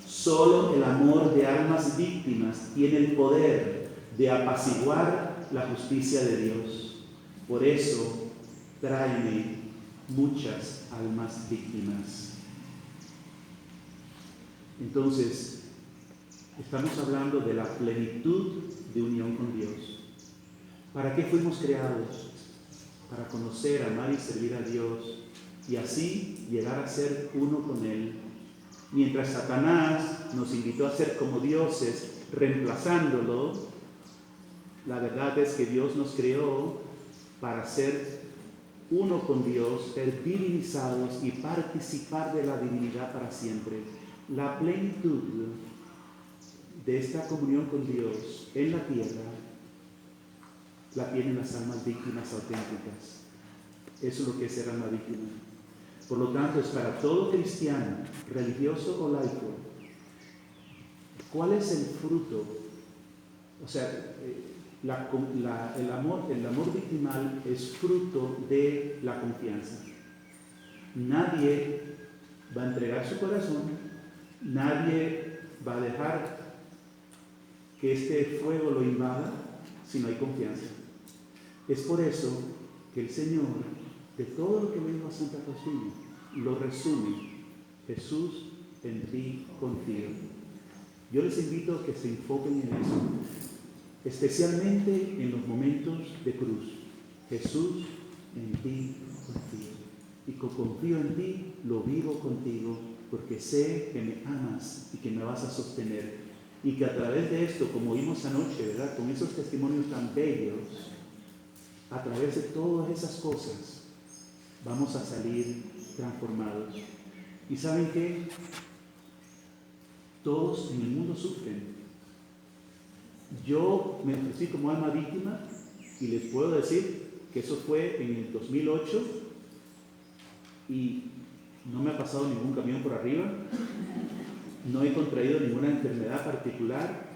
Solo el amor de almas víctimas tiene el poder de apaciguar la justicia de Dios. Por eso, tráeme muchas almas víctimas. Entonces, estamos hablando de la plenitud de unión con Dios. ¿Para qué fuimos creados? Para conocer, amar y servir a Dios y así llegar a ser uno con Él. Mientras Satanás nos invitó a ser como dioses, reemplazándolo, la verdad es que Dios nos creó para ser uno con Dios, ser divinizados y participar de la divinidad para siempre. La plenitud de esta comunión con Dios en la tierra la tienen las almas víctimas auténticas. Eso es lo que es ser alma víctima. Por lo tanto, es para todo cristiano, religioso o laico. ¿Cuál es el fruto? O sea, el amor victimal es fruto de la confianza. Nadie va a entregar su corazón, nadie va a dejar que este fuego lo invada si no hay confianza. Es por eso que el Señor, de todo lo que le dijo a Santa Faustina, lo resume: Jesús en ti confío. Yo les invito a que se enfoquen en eso, especialmente en los momentos de cruz. Jesús en ti confío. Y confío en ti, lo vivo contigo, porque sé que me amas y que me vas a sostener. Y que a través de esto, como vimos anoche, ¿verdad?, con esos testimonios tan bellos, a través de todas esas cosas, vamos a salir transformados. ¿Y saben qué? Todos en el mundo sufren. Yo me ofrecí como alma víctima y les puedo decir que eso fue en el 2008 y no me ha pasado ningún camión por arriba, no he contraído ninguna enfermedad particular.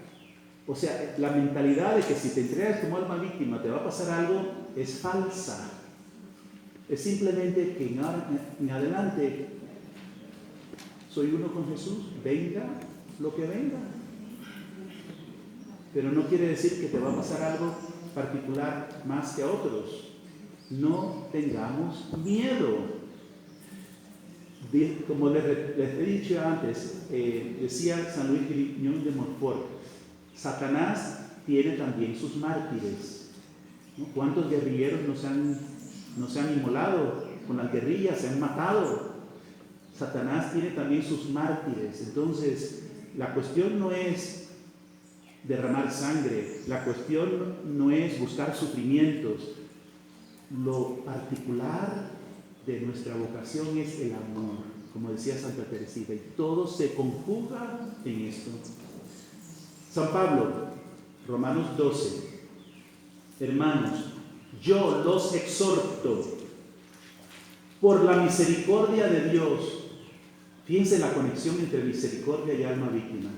O sea, la mentalidad de que si te entregas como alma víctima te va a pasar algo es falsa. Es simplemente que en adelante soy uno con Jesús, venga lo que venga. Pero no quiere decir que te va a pasar algo particular más que a otros. No tengamos miedo. Como les he dicho antes, decía San Luis Grignon de Montfort, Satanás tiene también sus mártires, ¿no? ¿Cuántos guerrilleros no se han inmolado con las guerrillas, se han matado? Satanás tiene también sus mártires. Entonces, la cuestión no es derramar sangre, la cuestión no es buscar sufrimientos. Lo particular de nuestra vocación es el amor, como decía Santa Teresita, y todo se conjuga en esto. San Pablo, Romanos 12: hermanos, yo los exhorto por la misericordia de Dios. Fíjense la conexión entre misericordia y alma víctima.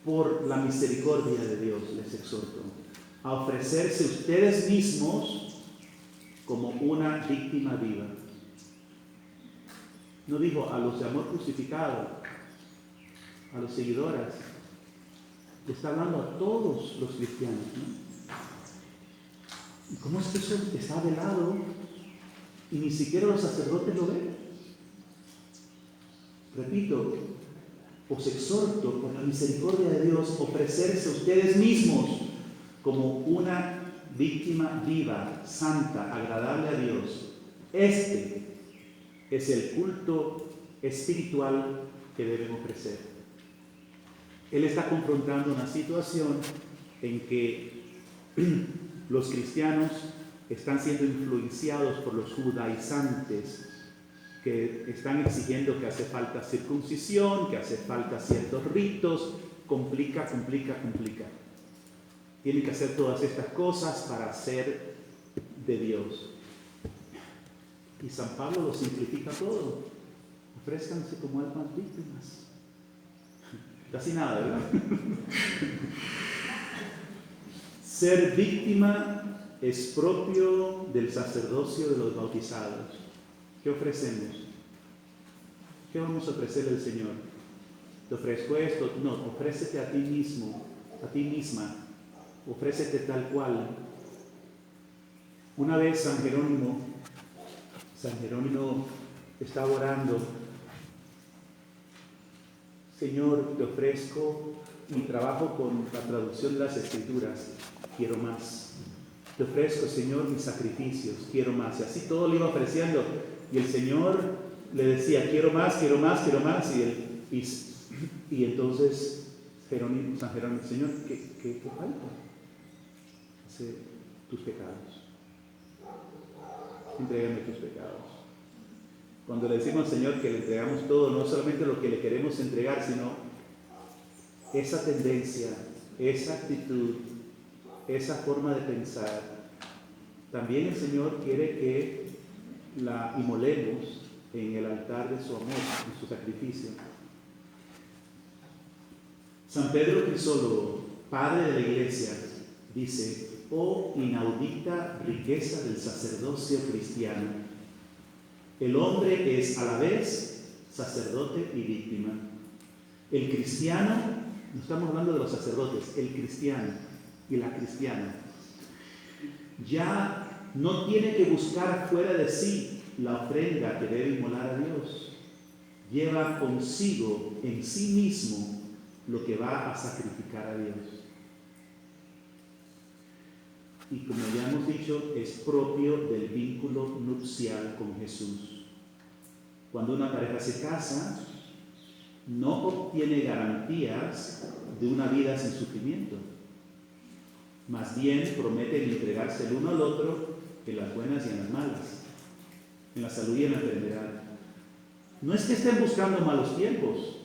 Por la misericordia de Dios les exhorto a ofrecerse ustedes mismos como una víctima viva. No dijo a los de amor crucificado, a los seguidoras. Le está hablando a todos los cristianos, ¿no? ¿Y cómo es que eso está velado y ni siquiera los sacerdotes lo ven? Repito, os exhorto por la misericordia de Dios, ofrecerse ustedes mismos como una víctima viva, santa, agradable a Dios. Este es el culto espiritual que deben ofrecer. Él está confrontando una situación en que los cristianos están siendo influenciados por los judaizantes, que están exigiendo que hace falta circuncisión, que hace falta ciertos ritos. Complica. Tienen que hacer todas estas cosas para ser de Dios. Y San Pablo lo simplifica todo. Ofrézcanse como almas víctimas. Casi nada, ¿verdad? Ser víctima es propio del sacerdocio de los bautizados. ¿Qué ofrecemos? ¿Qué vamos a ofrecerle al Señor? ¿Te ofrezco esto? No, ofrécete a ti mismo, a ti misma. Ofrécete tal cual. Una vez San Jerónimo estaba orando: Señor, te ofrezco mi trabajo con la traducción de las Escrituras, quiero más. Te ofrezco, Señor, mis sacrificios, quiero más. Y así todo le iba ofreciendo. Y el Señor le decía: quiero más. Y entonces San Jerónimo: Señor, ¿qué falta? Dice: tus pecados. Entrégame tus pecados. Cuando le decimos al Señor que le entregamos todo, no solamente lo que le queremos entregar, sino esa tendencia, esa actitud, esa forma de pensar, también el Señor quiere que la inmolemos en el altar de su amor, en su sacrificio. San Pedro Crisólogo, padre de la Iglesia, dice: oh inaudita riqueza del sacerdocio cristiano. El hombre es a la vez sacerdote y víctima. El cristiano, no estamos hablando de los sacerdotes, el cristiano y la cristiana ya no tiene que buscar fuera de sí la ofrenda que debe inmolar a Dios. Lleva consigo en sí mismo lo que va a sacrificar a Dios. Y como ya hemos dicho, es propio del vínculo nupcial con Jesús. Cuando una pareja se casa, no obtiene garantías de una vida sin sufrimiento. Más bien prometen entregarse el uno al otro en las buenas y en las malas, en la salud y en la enfermedad. No es que estén buscando malos tiempos,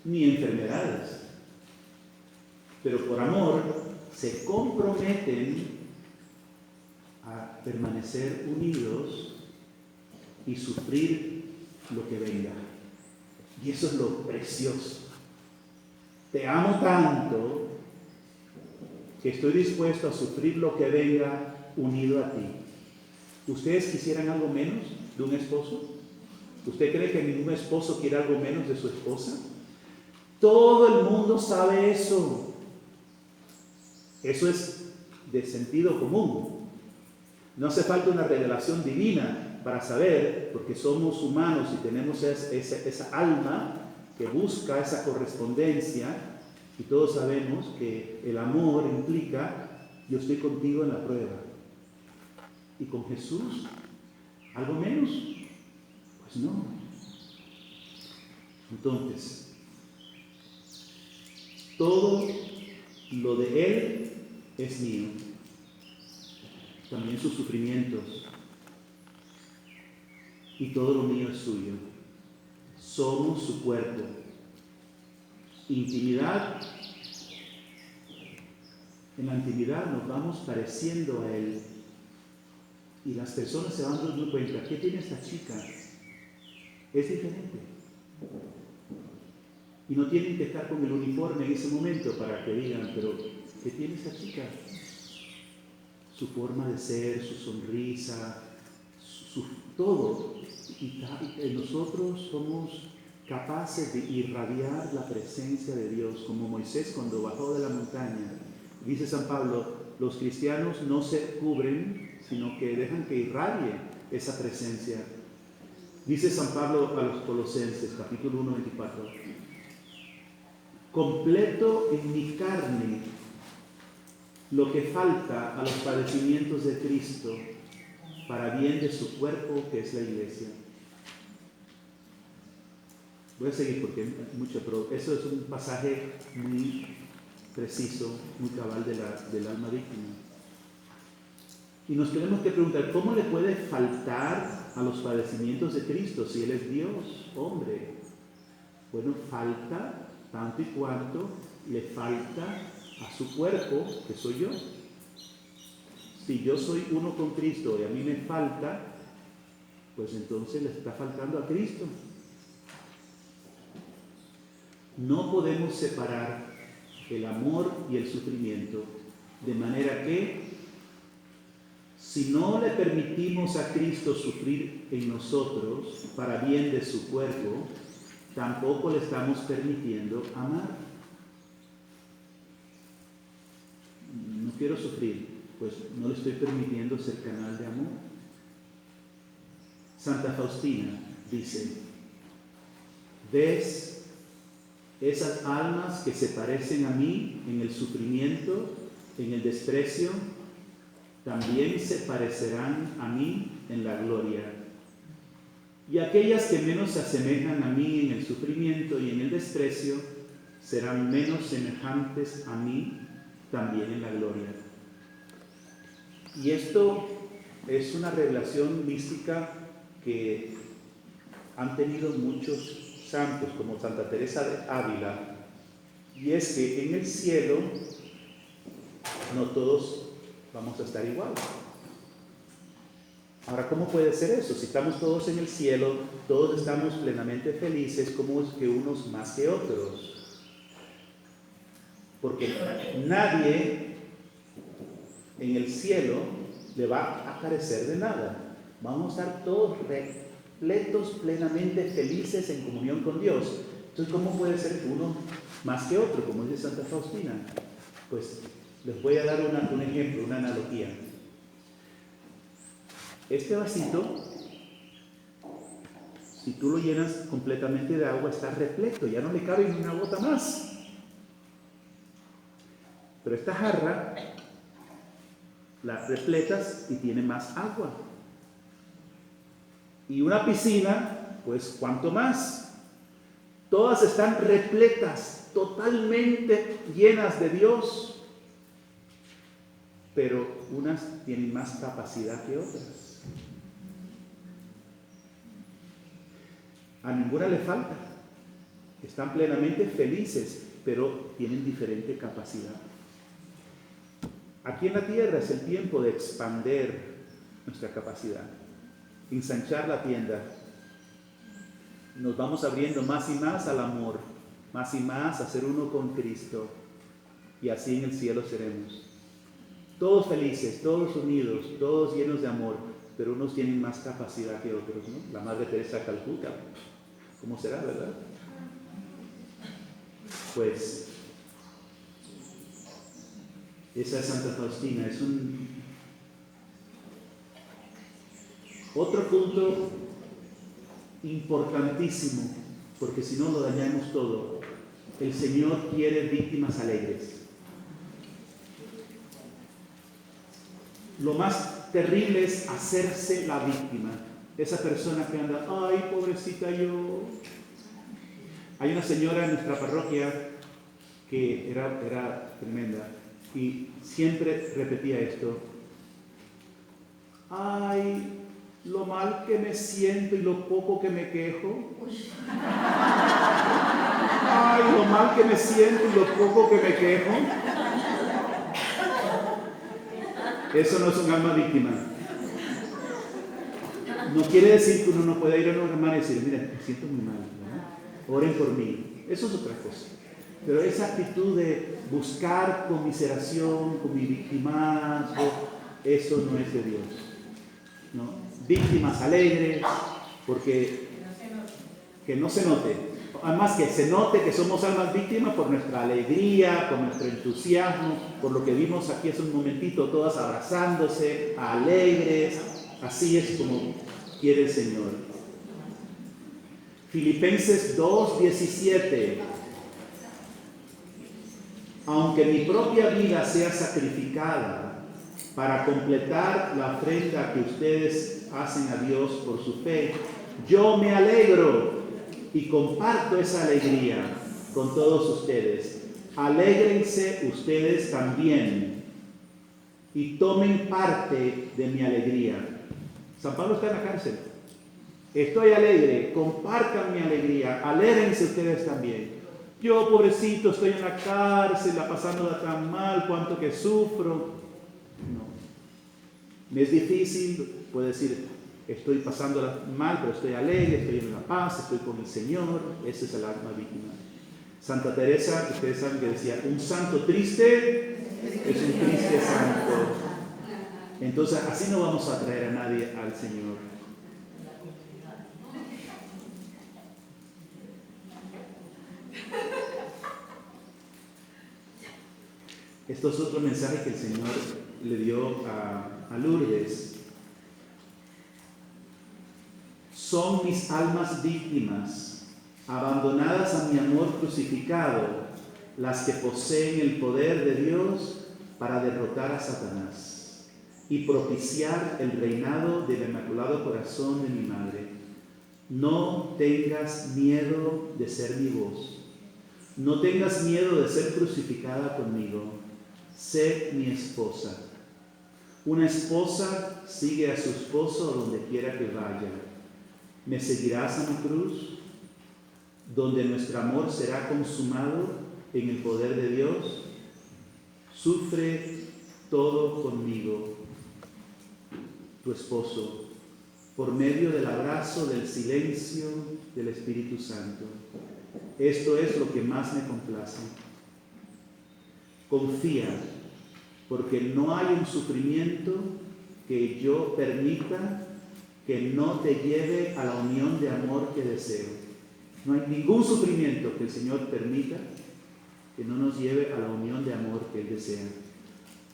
ni enfermedades, pero por amor se comprometen a permanecer unidos y sufrir lo que venga. Y eso es lo precioso. Te amo tanto que estoy dispuesto a sufrir lo que venga unido a ti. ¿Ustedes quisieran algo menos de un esposo? ¿Usted cree que ningún esposo quiere algo menos de su esposa? Todo el mundo sabe eso. Eso es de sentido común. No hace falta una revelación divina para saber, porque somos humanos y tenemos esa alma que busca esa correspondencia, y todos sabemos que el amor implica: yo estoy contigo en la prueba. ¿Y con Jesús? ¿Algo menos? Pues no. Entonces, todo lo de Él es mío, también sus sufrimientos, y todo lo mío es suyo. Somos su cuerpo. Intimidad. En la intimidad nos vamos pareciendo a Él, y las personas se van dando cuenta: ¿qué tiene esta chica? Es diferente. Y no tienen que estar con el uniforme en ese momento para que digan: pero ¿qué tiene esta chica? Su forma de ser, su sonrisa, su todo. Y nosotros somos capaces de irradiar la presencia de Dios, como Moisés cuando bajó de la montaña. Dice San Pablo: los cristianos no se cubren, sino que dejan que irradie esa presencia. Dice San Pablo a los Colosenses, capítulo 1, 24: completo en mi carne lo que falta a los padecimientos de Cristo, para bien de su cuerpo, que es la iglesia. Voy a seguir porque hay mucho, pero eso es un pasaje muy preciso, muy cabal del alma víctima. Y nos tenemos que preguntar: ¿cómo le puede faltar a los padecimientos de Cristo si Él es Dios, hombre? Bueno, falta tanto y cuanto le falta a su cuerpo, que soy yo. Si yo soy uno con Cristo y a mí me falta, pues entonces le está faltando a Cristo. No podemos separar el amor y el sufrimiento, de manera que si no le permitimos a Cristo sufrir en nosotros para bien de su cuerpo, tampoco le estamos permitiendo amar. No quiero sufrir, pues no le estoy permitiendo ser canal de amor. Santa Faustina dice: ¿ves esas almas que se parecen a mí en el sufrimiento, en el desprecio? También se parecerán a mí en la gloria. Y aquellas que menos se asemejan a mí en el sufrimiento y en el desprecio, serán menos semejantes a mí también en la gloria. Y esto es una revelación mística que han tenido muchos santos, como Santa Teresa de Ávila, y es que en el cielo no todos vamos a estar igual. Ahora, ¿cómo puede ser eso? Si estamos todos en el cielo, todos estamos plenamente felices, ¿cómo es que unos más que otros? Porque nadie en el cielo le va a carecer de nada. Vamos a estar todos repletos, plenamente felices en comunión con Dios. Entonces, ¿cómo puede ser uno más que otro? Como dice Santa Faustina. Pues les voy a dar un ejemplo, una analogía. este vasito, si tú lo llenas completamente de agua, está repleto, ya no le cabe ni una gota más. Pero esta jarra la repletas y tiene más agua. Y una piscina, pues ¿cuánto más? Todas están repletas, totalmente llenas de Dios, pero unas tienen más capacidad que otras. A ninguna le falta. Están plenamente felices, pero tienen diferente capacidad. Aquí en la tierra es el tiempo de expandir nuestra capacidad, ensanchar la tienda. Nos vamos abriendo más y más al amor, más y más a ser uno con Cristo, y así en el cielo seremos. Todos felices, todos unidos, todos llenos de amor, pero unos tienen más capacidad que otros, ¿no? La Madre Teresa de Calcuta, ¿cómo será, verdad? Pues esa es Santa Faustina, es otro punto importantísimo, porque si no lo dañamos todo. El Señor quiere víctimas alegres. Lo más terrible es hacerse la víctima. Esa persona que anda, ay, pobrecita yo. Hay una señora en nuestra parroquia que era tremenda y siempre repetía esto. Ay, lo mal que me siento y lo poco que me quejo. Ay, lo mal que me siento y lo poco que me quejo. Eso no es un alma víctima. No quiere decir que uno no pueda ir a una hermana y decir, mira, me siento muy mal, ¿no? Oren por mí. Eso es otra cosa. Pero esa actitud de buscar conmiseración, con mi victimazgo, eso no es de Dios, ¿no? Víctimas alegres, porque que no se note. Además que se note que somos almas víctimas por nuestra alegría, por nuestro entusiasmo, por lo que vimos aquí hace un momentito, todas abrazándose, alegres. Así es como quiere el Señor. Filipenses 2:17. Aunque mi propia vida sea sacrificada para completar la ofrenda que ustedes hacen a Dios por su fe, yo me alegro y comparto esa alegría con todos ustedes. Alégrense ustedes también y tomen parte de mi alegría. San Pablo está en la cárcel. Estoy alegre, compartan mi alegría, alégrense ustedes también. Yo, pobrecito, estoy en la cárcel, pasándola tan mal, cuánto que sufro. No. Me es difícil, puedo decir, estoy pasándola mal, pero estoy alegre, estoy en la paz, estoy con el Señor. Ese es el alma víctima. Santa Teresa, ustedes saben que decía, un santo triste es un triste santo. Entonces, así no vamos a traer a nadie al Señor. Esto es otro mensaje que el Señor le dio a Lourdes. Son mis almas víctimas, abandonadas a mi amor crucificado, las que poseen el poder de Dios para derrotar a Satanás y propiciar el reinado del Inmaculado Corazón de mi Madre. No tengas miedo de ser mi voz. No tengas miedo de ser crucificada conmigo. Sé mi esposa. Una esposa sigue a su esposo donde quiera que vaya. ¿Me seguirás a mi cruz? Donde nuestro amor será consumado en el poder de Dios. Sufre todo conmigo, tu esposo, por medio del abrazo, del silencio del Espíritu Santo. Esto es lo que más me complace. Confía, porque no hay un sufrimiento que yo permita que no te lleve a la unión de amor que deseo. No hay ningún sufrimiento que el Señor permita que no nos lleve a la unión de amor que Él desea.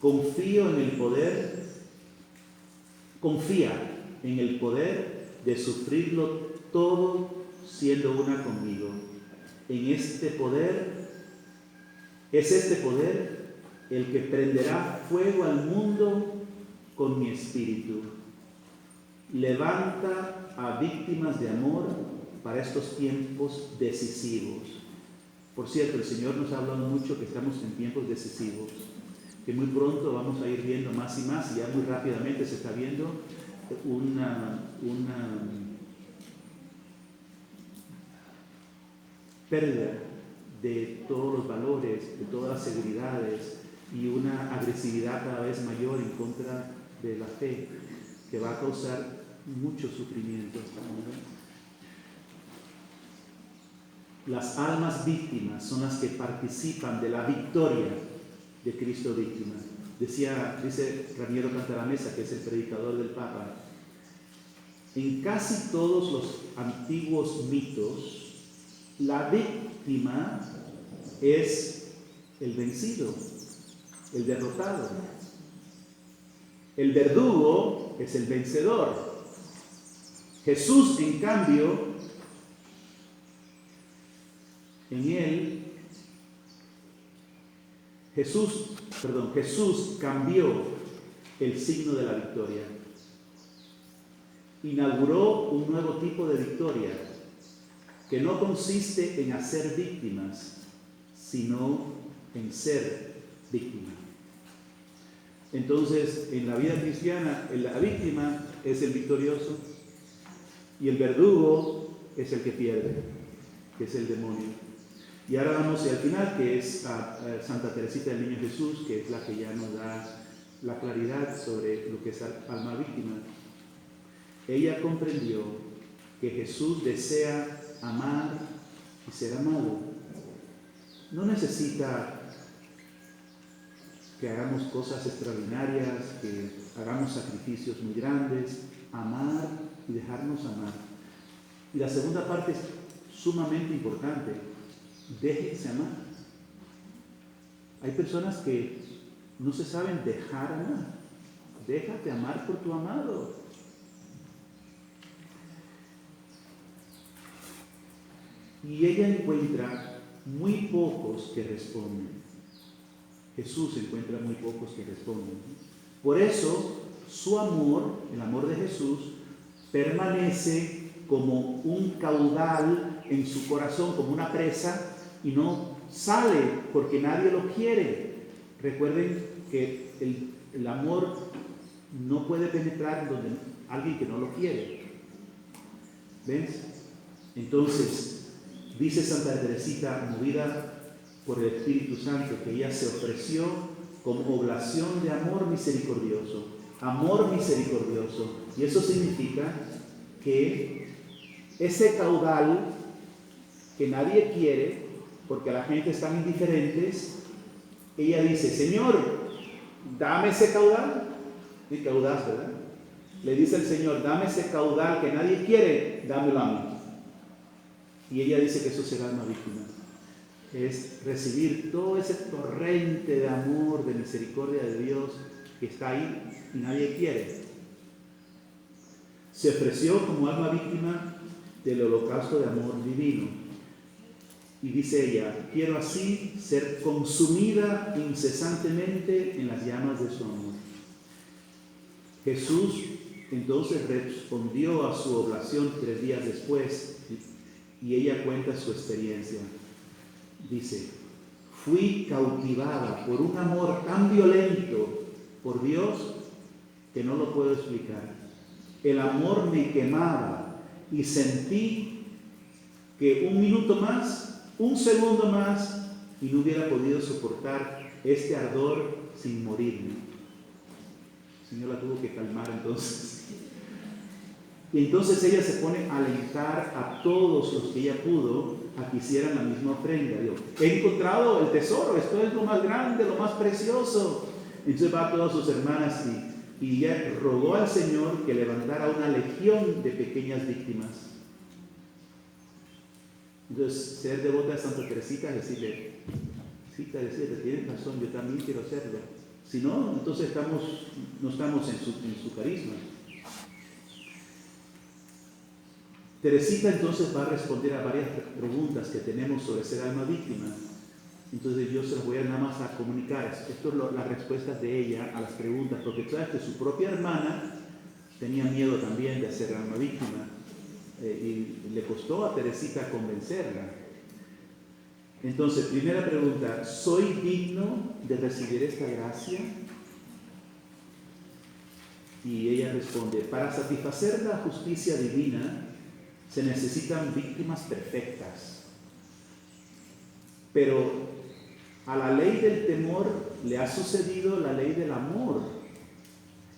Confío en el poder, confía en el poder de sufrirlo todo siendo una conmigo. En este poder, es este poder el que prenderá fuego al mundo con mi espíritu. Levanta a víctimas de amor para estos tiempos decisivos. Por cierto, el Señor nos ha hablado mucho que estamos en tiempos decisivos, que muy pronto vamos a ir viendo más y más, y ya muy rápidamente se está viendo una pérdida de todos los valores, de todas las seguridades, y una agresividad cada vez mayor en contra de la fe, que va a causar mucho sufrimiento. Las almas víctimas son las que participan de la victoria de Cristo víctima. Dice Raniero Cantalamessa, que es el predicador del Papa, en casi todos los antiguos mitos, la víctima es el vencido, el derrotado. El verdugo es el vencedor. Jesús, en cambio, Jesús cambió el signo de la victoria. Inauguró un nuevo tipo de victoria que no consiste en hacer víctimas, sino en ser víctima. Entonces, en la vida cristiana, la víctima es el victorioso y el verdugo es el que pierde, que es el demonio. Y ahora vamos al final, que es a Santa Teresita del Niño Jesús, que es la que ya nos da la claridad sobre lo que es alma víctima. Ella comprendió que Jesús desea amar y ser amado. No necesita que hagamos cosas extraordinarias, que hagamos sacrificios muy grandes, amar y dejarnos amar. Y la segunda parte es sumamente importante: déjense amar. Hay personas que no se saben dejar amar. Déjate amar por tu amado. Y ella encuentra muy pocos que responden. Jesús encuentra muy pocos que responden. Por eso, su amor, el amor de Jesús, permanece como un caudal en su corazón, como una presa, y no sale porque nadie lo quiere. Recuerden que el amor no puede penetrar donde alguien que no lo quiere. ¿Ves? Entonces, dice Santa Teresita, movida por el Espíritu Santo, que ella se ofreció como oblación de amor misericordioso. Amor misericordioso. Y eso significa que ese caudal que nadie quiere, porque la gente está indiferentes, ella dice: Señor, dame ese caudal. Y caudal, ¿verdad? Le dice el Señor: dame ese caudal que nadie quiere, dámelo a mí. Y ella dice que eso será una víctima. Es recibir todo ese torrente de amor, de misericordia de Dios que está ahí y nadie quiere. Se ofreció como alma víctima del holocausto de amor divino. Y dice ella: quiero así ser consumida incesantemente en las llamas de su amor. Jesús entonces respondió a su oblación 3 días después, y ella cuenta su experiencia. Dice: fui cautivada por un amor tan violento por Dios que no lo puedo explicar. El amor me quemaba y sentí que un minuto más, un segundo más, y no hubiera podido soportar este ardor sin morirme. El Señor la tuvo que calmar entonces. Y entonces ella se pone a alentar a todos los que ella pudo a que hicieran la misma ofrenda. Digo: he encontrado el tesoro, esto es lo más grande, lo más precioso. Entonces va a todas sus hermanas y ella rogó al Señor que levantara una legión de pequeñas víctimas. Entonces, ser devota de Santa Teresita es decirle: sí, Teresita, tienes razón, yo también quiero hacerlo. Si no, entonces no estamos en su carisma. Teresita entonces va a responder a varias preguntas que tenemos sobre ser alma víctima. Entonces yo se las voy a nada más a comunicar. Esto es las respuestas de ella a las preguntas, porque sabes que su propia hermana tenía miedo también de ser alma víctima y le costó a Teresita convencerla. Entonces, primera pregunta, ¿soy digno de recibir esta gracia? Y ella responde, para satisfacer la justicia divina se necesitan víctimas perfectas. Pero a la ley del temor le ha sucedido la ley del amor.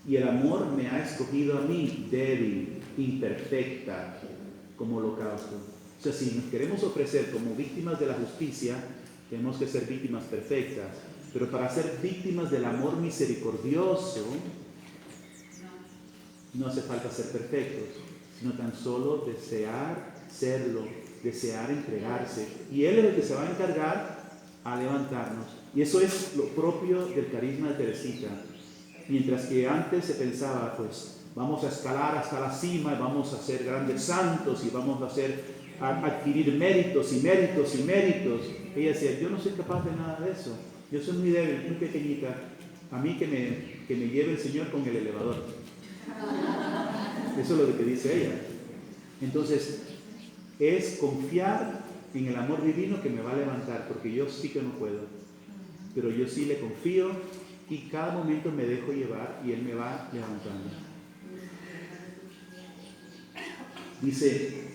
Y el amor me ha escogido a mí, débil, imperfecta, como holocausto. O sea, si nos queremos ofrecer como víctimas de la justicia, tenemos que ser víctimas perfectas. Pero para ser víctimas del amor misericordioso, no hace falta ser perfectos, sino tan solo desear serlo, desear entregarse. Y Él es el que se va a encargar a levantarnos. Y eso es lo propio del carisma de Teresita. Mientras que antes se pensaba, pues, vamos a escalar hasta la cima, vamos a ser grandes santos y vamos a adquirir méritos y méritos y méritos. Ella decía, yo no soy capaz de nada de eso. Yo soy muy débil, muy pequeñita. A mí que me lleve el Señor con el elevador. Eso es lo que dice ella. Entonces, es confiar en el amor divino que me va a levantar, porque yo sí que no puedo. Pero yo sí le confío y cada momento me dejo llevar y Él me va levantando. Dice,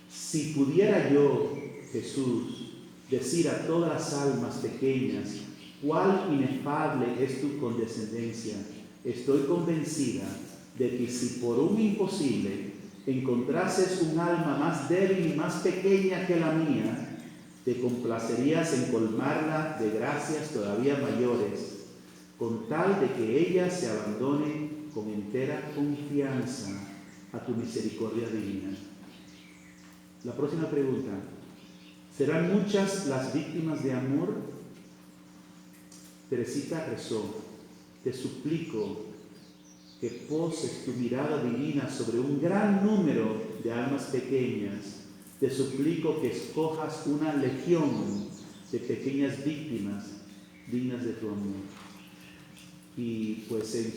si pudiera yo, Jesús, decir a todas las almas pequeñas, cuál inefable es tu condescendencia, estoy convencida de que si por un imposible encontrases un alma más débil y más pequeña que la mía, te complacerías en colmarla de gracias todavía mayores, con tal de que ella se abandone con entera confianza a tu misericordia divina. La próxima pregunta, ¿serán muchas las víctimas de amor? Teresita rezó, te suplico que poses tu mirada divina sobre un gran número de almas pequeñas. Te suplico que escojas una legión de pequeñas víctimas dignas de tu amor. Y pues en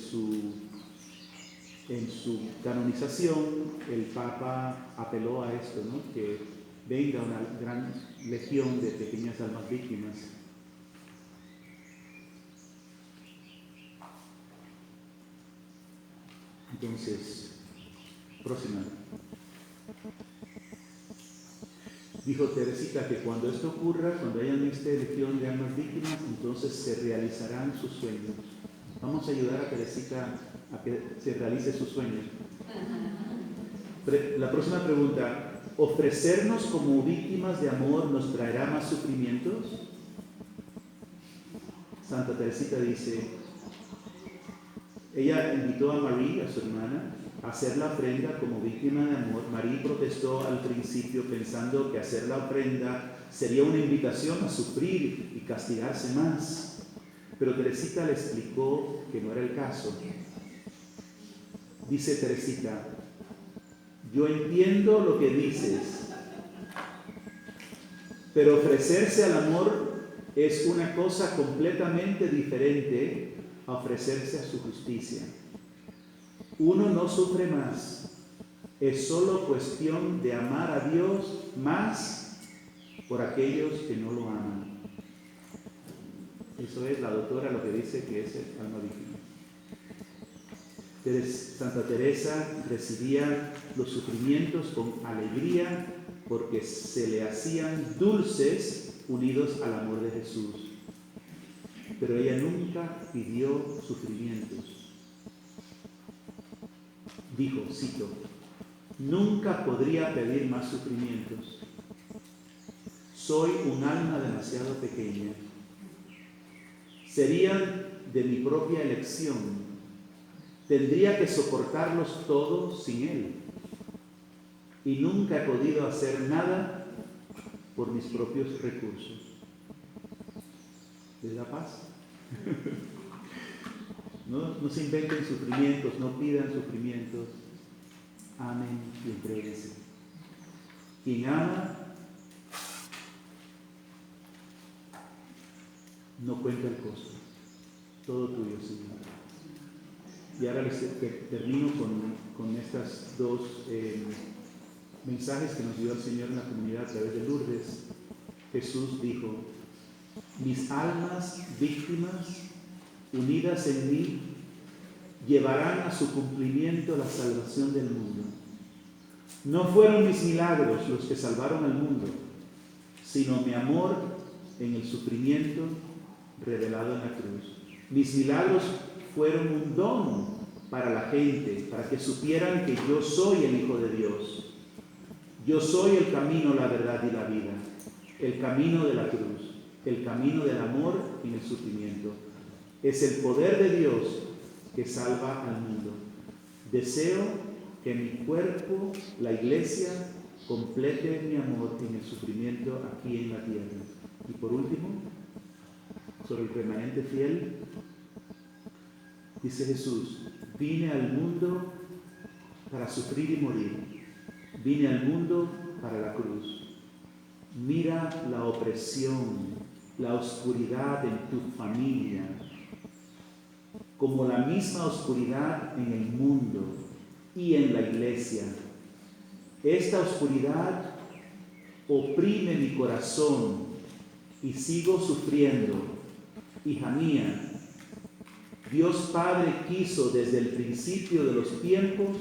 su canonización el Papa apeló a esto, ¿no? Que venga una gran legión de pequeñas almas víctimas. Entonces, próxima. Dijo Teresita que cuando esto ocurra, cuando haya esta legión de almas víctimas, entonces se realizarán sus sueños. Vamos a ayudar a Teresita a que se realice sus sueños. La próxima pregunta, ¿ofrecernos como víctimas de amor nos traerá más sufrimientos? Santa Teresita dice, ella invitó a María, a su hermana, a hacer la ofrenda como víctima de amor. María protestó al principio pensando que hacer la ofrenda sería una invitación a sufrir y castigarse más. Pero Teresita le explicó que no era el caso. Dice Teresita, yo entiendo lo que dices, pero ofrecerse al amor es una cosa completamente diferente a ofrecerse a su justicia. Uno no sufre más, es solo cuestión de amar a Dios más por aquellos que no lo aman. Eso es la doctora lo que dice que es el alma víctima. Santa Teresa recibía los sufrimientos con alegría porque se le hacían dulces unidos al amor de Jesús. Pero ella nunca pidió sufrimientos. Dijo, cito, nunca podría pedir más sufrimientos. Soy un alma demasiado pequeña. Serían de mi propia elección. Tendría que soportarlos todos sin Él. Y nunca he podido hacer nada por mis propios recursos. ¿Les da paz? No se inventen sufrimientos, no pidan sufrimientos. amen y entréguense. Quien ama no cuenta el costo. Todo tuyo, Señor. Y ahora termino con estas dos mensajes que nos dio el Señor en la comunidad a través de Lourdes. Jesús dijo: mis almas víctimas unidas en mí llevarán a su cumplimiento la salvación del mundo. No fueron mis milagros los que salvaron al mundo, sino mi amor en el sufrimiento revelado en la cruz. Mis milagros fueron un don para la gente, para que supieran que yo soy el Hijo de Dios. Yo soy el camino, la verdad y la vida, el camino de la cruz, el camino del amor en el sufrimiento. Es el poder de Dios que salva al mundo. Deseo que mi cuerpo, la iglesia, complete mi amor en el sufrimiento aquí en la tierra. Y por último, sobre el remanente fiel, dice Jesús: vine al mundo para sufrir y morir. Vine al mundo para la cruz. Mira la opresión, la oscuridad en tu familia, como la misma oscuridad en el mundo y en la iglesia. Esta oscuridad oprime mi corazón y sigo sufriendo. Hija mía, Dios Padre quiso desde el principio de los tiempos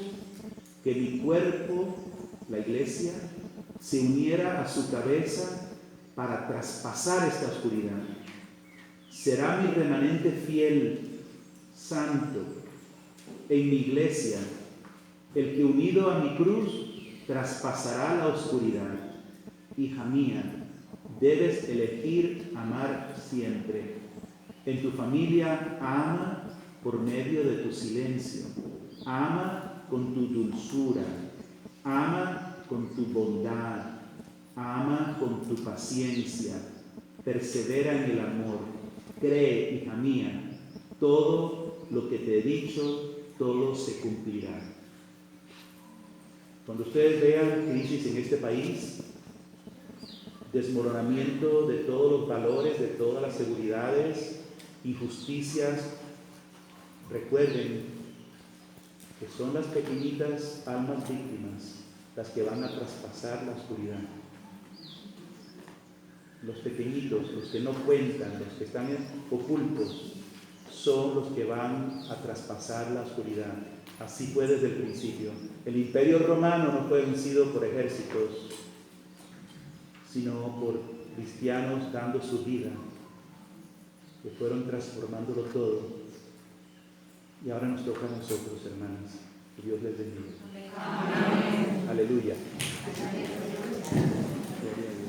que mi cuerpo, la iglesia, se uniera a su cabeza para traspasar esta oscuridad. Será mi remanente fiel, santo, en mi iglesia, el que unido a mi cruz traspasará la oscuridad. Hija mía, debes elegir amar siempre. En tu familia ama por medio de tu silencio. Ama con tu dulzura. Ama con tu bondad. Ama con tu paciencia. Persevera en el amor. Cree, hija mía, todo lo que te he dicho, todo se cumplirá. Cuando ustedes vean crisis en este país, desmoronamiento de todos los valores, de todas las seguridades, injusticias, recuerden que son las pequeñitas almas víctimas las que van a traspasar la oscuridad. Los pequeñitos, los que no cuentan, los que están ocultos, son los que van a traspasar la oscuridad. Así fue desde el principio. El Imperio Romano no fue vencido por ejércitos, sino por cristianos dando su vida, que fueron transformándolo todo. Y ahora nos toca a nosotros, hermanos. Que Dios les bendiga. Amén. Aleluya. Gloria a Dios.